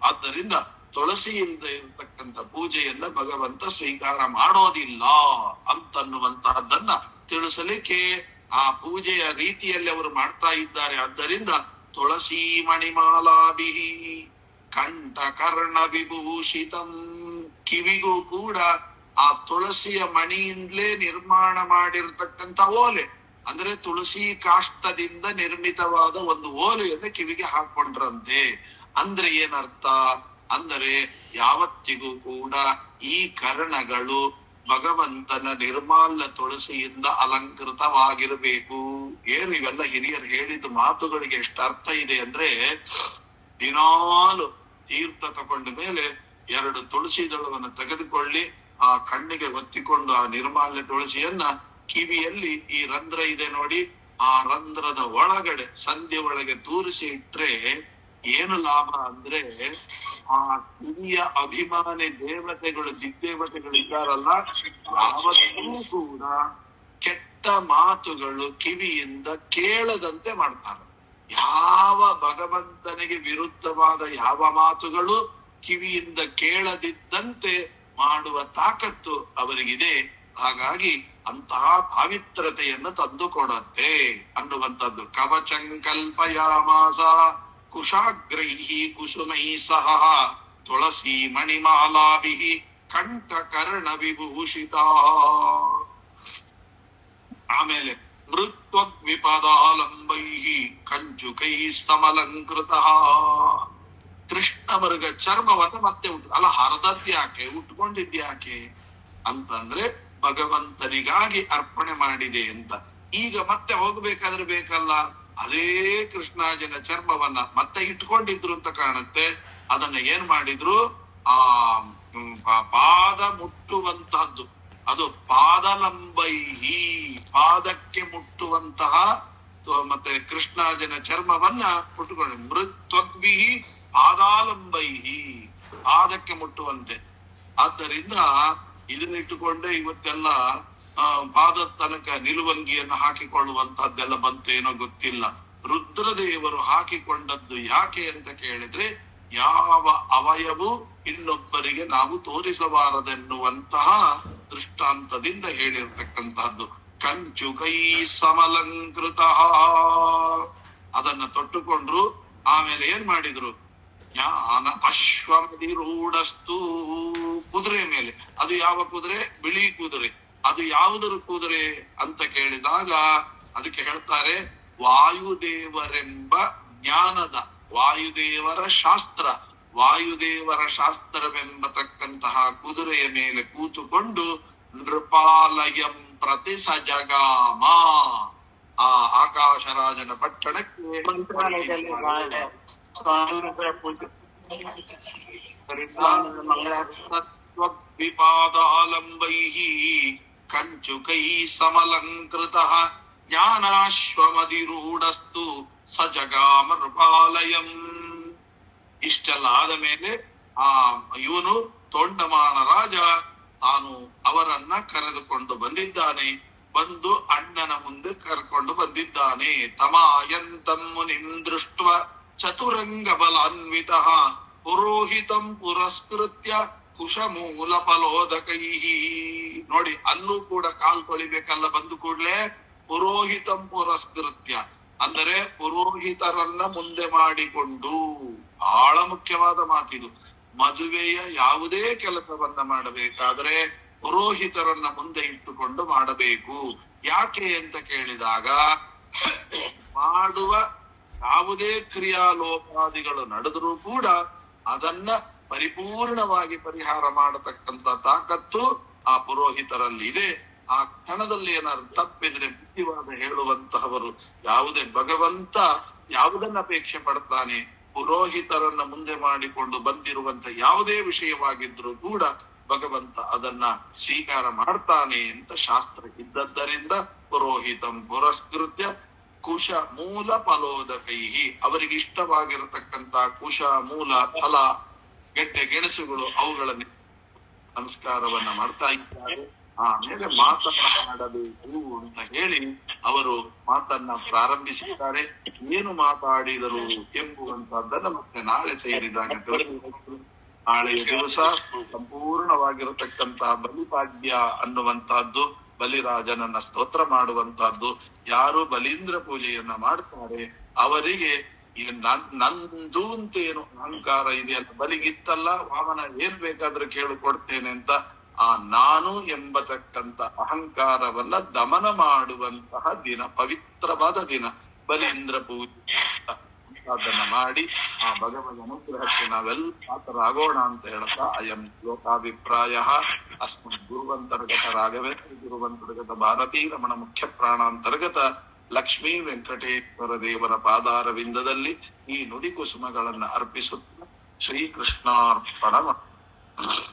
ಆದ್ದರಿಂದ ತುಳಸಿ ಇಲ್ಲದೆ ಇರತಕ್ಕಂಥ ಪೂಜೆಯನ್ನ ಭಗವಂತ ಸ್ವೀಕಾರ ಮಾಡೋದಿಲ್ಲ ಅಂತನ್ನುವಂತಹದ್ದನ್ನ ತಿಳಿಸಲಿಕ್ಕೆ ಆ ಪೂಜೆಯ ರೀತಿಯಲ್ಲಿ ಅವರು ಮಾಡ್ತಾ ಇದ್ದಾರೆ. ಆದ್ದರಿಂದ ತುಳಸಿ ಮಣಿಮಾಲಾಭಿಹಿ ಕಂಠ ಕರ್ಣ ವಿಭೂಷಿತಂ. ಕಿವಿಗೂ ಕೂಡ ಆ ತುಳಸಿಯ ಮಣಿಯಿಂದಲೇ ನಿರ್ಮಾಣ ಮಾಡಿರ್ತಕ್ಕಂಥ ಓಲೆ, ಅಂದ್ರೆ ತುಳಸಿ ಕಾಷ್ಟದಿಂದ ನಿರ್ಮಿತವಾದ ಒಂದು ಓಲೆಯನ್ನು ಕಿವಿಗೆ ಹಾಕೊಂಡ್ರಂತೆ. ಅಂದ್ರೆ ಏನರ್ಥ ಅಂದರೆ ಯಾವತ್ತಿಗೂ ಕೂಡ ಈ ಕರ್ಣಗಳು ಭಗವಂತನ ನಿರ್ಮಾಲ್ಯ ತುಳಸಿಯಿಂದ ಅಲಂಕೃತವಾಗಿರಬೇಕು. ಏನು ಇವೆಲ್ಲ ಹಿರಿಯರು ಹೇಳಿದ ಮಾತುಗಳಿಗೆ ಎಷ್ಟು ಅರ್ಥ ಇದೆ ಅಂದ್ರೆ, ದಿನಾಲು ತೀರ್ಥ ತಗೊಂಡ ಮೇಲೆ 2 ತುಳಸಿ ದಳವನ್ನು ತೆಗೆದುಕೊಳ್ಳಿ, ಆ ಕಣ್ಣಿಗೆ ಒತ್ತಿಕೊಂಡು ಆ ನಿರ್ಮಾಲ್ಯ ತುಳಸಿಯನ್ನ ಕಿವಿಯಲ್ಲಿ ಈ ರಂಧ್ರ ಇದೆ ನೋಡಿ, ಆ ರಂಧ್ರದ ಒಳಗಡೆ ಸಂಧಿ ಒಳಗೆ ತೂರಿಸಿ ಇಟ್ರೆ ಏನು ಲಾಭ ಅಂದ್ರೆ, ಆ ಕಿವಿಯ ಅಭಿಮಾನಿ ದೇವತೆಗಳು ದಿಗ್ದೇವತೆಗಳು ಇದ್ದಾರಲ್ಲ, ಯಾವತ್ತೂ ಕೂಡ ಕೆಟ್ಟ ಮಾತುಗಳು ಕಿವಿಯಿಂದ ಕೇಳದಂತೆ ಮಾಡ್ತಾರೆ. ಯಾವ ಭಗವಂತನಿಗೆ ವಿರುದ್ಧವಾದ ಯಾವ ಮಾತುಗಳು ಕಿವಿಯಿಂದ ಕೇಳದಿದ್ದಂತೆ ಮಾಡುವ ತಾಕತ್ತು ಅವರಿಗಿದೆ. ಹಾಗಾಗಿ ಅಂತಹ ಪಾವಿತ್ರತೆಯನ್ನು ತಂದುಕೊಡತ್ತೆ ಅನ್ನುವಂಥದ್ದು. ಕವಚಂಕಲ್ಪಯಾಮಾಸ ಕುಶಾಗ್ರೈಹಿ ಕುಸುಮೈ ಸಹ ತುಳಸಿ ಮಣಿಮಾಲಾಭಿಹಿ ಕಂಠ ಕರ್ಣ ವಿಭೂಷಿತ. ಆಮೇಲೆ ಮೃತ್ವಗ್ವಿಪದಾಲಂಬೈಹಿ ಕಂಚುಕೈ ಸಮಲಂಕೃತ. ಕೃಷ್ಣ ಮೃಗ ಚರ್ಮವನ್ನು ಮತ್ತೆ ಅಲ್ಲ ಹರದದ್ಯಾಕೆ, ಉಟ್ಕೊಂಡಿದ್ಯಾಕೆ ಅಂತಂದ್ರೆ ಭಗವಂತನಿಗಾಗಿ ಅರ್ಪಣೆ ಮಾಡಿದೆ ಅಂತ. ಈಗ ಮತ್ತೆ ಹೋಗ್ಬೇಕಾದ್ರೆ ಬೇಕಲ್ಲ, ಅದೇ ಕೃಷ್ಣಾಜನ ಚರ್ಮವನ್ನ ಮತ್ತೆ ಇಟ್ಕೊಂಡಿದ್ರು ಅಂತ ಕಾಣುತ್ತೆ. ಅದನ್ನ ಏನ್ ಮಾಡಿದ್ರು, ಆ ಪಾದ ಮುಟ್ಟುವಂತಹದ್ದು, ಅದು ಪಾದಲಂಬೈಹಿ, ಪಾದಕ್ಕೆ ಮುಟ್ಟುವಂತಹ ಮತ್ತೆ ಕೃಷ್ಣಾಜನ ಚರ್ಮವನ್ನ ಮುಟ್ಟುಕೊಂಡು, ಮೃತ್ವಗ್ವಿಹಿ ಪಾದಾಲಂಬೈಹಿ, ಪಾದಕ್ಕೆ ಮುಟ್ಟುವಂತೆ. ಆದ್ದರಿಂದ ಇದನ್ನಿಟ್ಟುಕೊಂಡೆ ಇವತ್ತೆಲ್ಲ ಪಾದದ ತನಕ ನಿಲುವಂಗಿಯನ್ನು ಹಾಕಿಕೊಳ್ಳುವಂತಹದ್ದೆಲ್ಲ ಬಂತು ಏನೋ ಗೊತ್ತಿಲ್ಲ. ರುದ್ರದೇವರು ಹಾಕಿಕೊಂಡದ್ದು ಯಾಕೆ ಅಂತ ಕೇಳಿದ್ರೆ, ಯಾವ ಅವಯವು ಇನ್ನೊಬ್ಬರಿಗೆ ನಾವು ತೋರಿಸಬಾರದೆನ್ನುವಂತಹ ದೃಷ್ಟಾಂತದಿಂದ ಹೇಳಿರ್ತಕ್ಕಂತಹದ್ದು. ಕಂಚುಕೈ ಸಮಲಂಕೃತ, ಅದನ್ನ ತೊಟ್ಟುಕೊಂಡ್ರು. ಆಮೇಲೆ ಏನ್ ಮಾಡಿದ್ರು? ಜ್ಞಾನ ಅಶ್ವಮಧಿರೂಢಸ್ತು, ಕುದುರೆ ಮೇಲೆ. ಅದು ಯಾವ ಕುದುರೆ? ಬಿಳಿ ಕುದುರೆ. ಅದು ಯಾವುದರ ಕುದುರೆ ಅಂತ ಕೇಳಿದಾಗ ಅದಕ್ಕೆ ಹೇಳ್ತಾರೆ ವಾಯುದೇವರೆಂಬ ಜ್ಞಾನದ, ವಾಯುದೇವರ ಶಾಸ್ತ್ರ, ವಾಯುದೇವರ ಶಾಸ್ತ್ರವೆಂಬತಕ್ಕಂತಹ ಕುದುರೆಯ ಮೇಲೆ ಕೂತುಕೊಂಡು ನೃಪಾಲಯಂ ಪ್ರತಿ ಸಜಗಾಮ, ಆ ಆಕಾಶರಾಜನ ಪಟ್ಟಣಕ್ಕೆ ಮಂತ್ರಾಲಯದಲ್ಲಿ ಸ್ವಾಮಿಗಳ ಪೂಜೆ ಸತ್ವದ್ವಿಪಾದಾಲಂಬೈಃ ಕಂಚುಕೈ ಸಮಲಂಕೃತಃ ಜ್ಞಾನಾಶ್ವಮಧಿರೂಢಸ್ತು ಸಜಗಾಮ ನೃಪಾಲಯಂ. ಇಷ್ಟೆಲ್ಲ ಆದ ಮೇಲೆ ಆ ಇವನು ತೊಂಡಮಾನ ರಾಜ ತಾನು ಅವರನ್ನ ಕರೆದುಕೊಂಡು ಬಂದಿದ್ದಾನೆ. ಬಂದು ಅಣ್ಣನ ಮುಂದೆ ಕರ್ಕೊಂಡು ಬಂದಿದ್ದಾನೆ. ತಮಾಯಂತಂ ಮುನಿಂ ದೃಷ್ಟ್ವ ಚತುರಂಗ ಬಲಾನ್ವಿತಃ ಪುರೋಹಿತಂ ಪುರಸ್ಕೃತ್ಯ ಕುಶಮೂಲ ಫಲೋದಕೈಃ. ನೋಡಿ, ಅಲ್ಲೂ ಕೂಡ ಕಾಲ್ ತೊಳಿಬೇಕಲ್ಲ. ಬಂದು ಕೂಡ್ಲೆ ಪುರೋಹಿತಂ ಪುರಸ್ಕೃತ್ಯ ಅಂದರೆ ಪುರೋಹಿತರನ್ನ ಮುಂದೆ ಮಾಡಿಕೊಂಡು. ಬಹಳ ಮುಖ್ಯವಾದ ಮಾತಿದು. ಮದುವೆಯ ಯಾವುದೇ ಕೆಲಸವನ್ನ ಮಾಡಬೇಕಾದ್ರೆ ಪುರೋಹಿತರನ್ನ ಮುಂದೆ ಇಟ್ಟುಕೊಂಡು ಮಾಡಬೇಕು. ಯಾಕೆ ಅಂತ ಕೇಳಿದಾಗ, ಮಾಡುವ ಯಾವುದೇ ಕ್ರಿಯಾಲೋಪಾದಿಗಳು ನಡೆದರೂ ಕೂಡ ಅದನ್ನ ಪರಿಪೂರ್ಣವಾಗಿ ಪರಿಹಾರ ಮಾಡತಕ್ಕಂತ ತಾಕತ್ತು ಆ ಪುರೋಹಿತರಲ್ಲಿ ಇದೆ. ಆ ಕ್ಷಣದಲ್ಲಿ ಏನಾದ್ರು ತಪ್ಪಿದ್ರೆ ಬುದ್ಧಿವಾದ ಹೇಳುವಂತಹವರು ಯಾವುದೇ ಭಗವಂತ ಯಾವುದನ್ನ ಅಪೇಕ್ಷೆ ಪಡ್ತಾನೆ, ಪುರೋಹಿತರನ್ನ ಮುಂದೆ ಮಾಡಿಕೊಂಡು ಬಂದಿರುವಂತ ಯಾವುದೇ ವಿಷಯವಾಗಿದ್ರೂ ಕೂಡ ಭಗವಂತ ಅದನ್ನ ಸ್ವೀಕಾರ ಮಾಡ್ತಾನೆ ಅಂತ ಶಾಸ್ತ್ರ ಇದ್ದದ್ದರಿಂದ ಪುರೋಹಿತಂ ಪುರಸ್ಕೃತ್ಯ ಕುಶ ಮೂಲ ಫಲೋದಕೈಹಿ, ಅವರಿಗೆ ಇಷ್ಟವಾಗಿರತಕ್ಕಂತ ಕುಶ ಮೂಲ ಫಲ ಗೆಡ್ಡೆ ಗೆಣಸುಗಳು ಅವುಗಳನ್ನ ನಮಸ್ಕಾರವನ್ನ ಮಾಡ್ತಾ ಇದ್ದಾರೆ. ಆಮೇಲೆ ಮಾತನಾಡಬೇಕು ಅಂತ ಹೇಳಿ ಅವರು ಮಾತನ್ನ ಪ್ರಾರಂಭಿಸಿದ್ದಾರೆ. ಏನು ಮಾತಾಡಿದರು ಎಂಬುವಂತಹದ್ದನ್ನ ಮತ್ತೆ ನಾಳೆ ಸೇರಿದಾಗ ತಿಳಿಸಬೇಕು. ನಾಳೆಯ ದಿವಸ ಸಂಪೂರ್ಣವಾಗಿರತಕ್ಕಂತಹ ಬಲಿಪಾಡ್ಯ ಅನ್ನುವಂತಹದ್ದು, ಬಲಿರಾಜನನ್ನ ಸ್ತೋತ್ರ ಮಾಡುವಂತಹದ್ದು. ಯಾರು ಬಲೀಂದ್ರ ಪೂಜೆಯನ್ನ ಮಾಡ್ತಾರೆ ಅವರಿಗೆ ನಂದು ಅಂತೇನು ಅಹಂಕಾರ ಇದೆಯಲ್ಲ, ಬಲಿಗಿತ್ತಲ್ಲ ವಾಮನ ಏನ್ ಬೇಕಾದ್ರೂ ಕೇಳಿಕೊಡ್ತೇನೆ ಅಂತ ಆ ನಾನು ಎಂಬತಕ್ಕಂತ ಅಹಂಕಾರವನ್ನ ದಮನ ಮಾಡುವಂತಹ ದಿನ, ಪವಿತ್ರವಾದ ದಿನ ಬಲೀಂದ್ರ ಪೂಜೆ. ಅದನ್ನ ಮಾಡಿ ಆ ಭಗವದ್ ಅನುಗ್ರಹಕ್ಕೆ ನಾವೆಲ್ಲ ಪಾತ್ರರಾಗೋಣ ಅಂತ ಹೇಳ್ತಾ ಅಯಂ ಶ್ಲೋಕಾಭಿಪ್ರಾಯ ಅಸ್ಮದ್ ಗುರುವಂತರ್ಗತ ರಾಘವೇಂದ್ರ ಗುರುವಂತರ್ಗತ ಭಾರತೀ ರಮಣ ಮುಖ್ಯ ಪ್ರಾಣಾಂತರ್ಗತ ಲಕ್ಷ್ಮೀ ವೆಂಕಟೇಶ್ವರ ದೇವರ ಪಾದಾರವಿಂದದಲ್ಲಿ ಈ ನುಡಿ ಕುಸುಮಗಳನ್ನ ಅರ್ಪಿಸುತ್ತ ಶ್ರೀಕೃಷ್ಣಾರ್ಪಣ.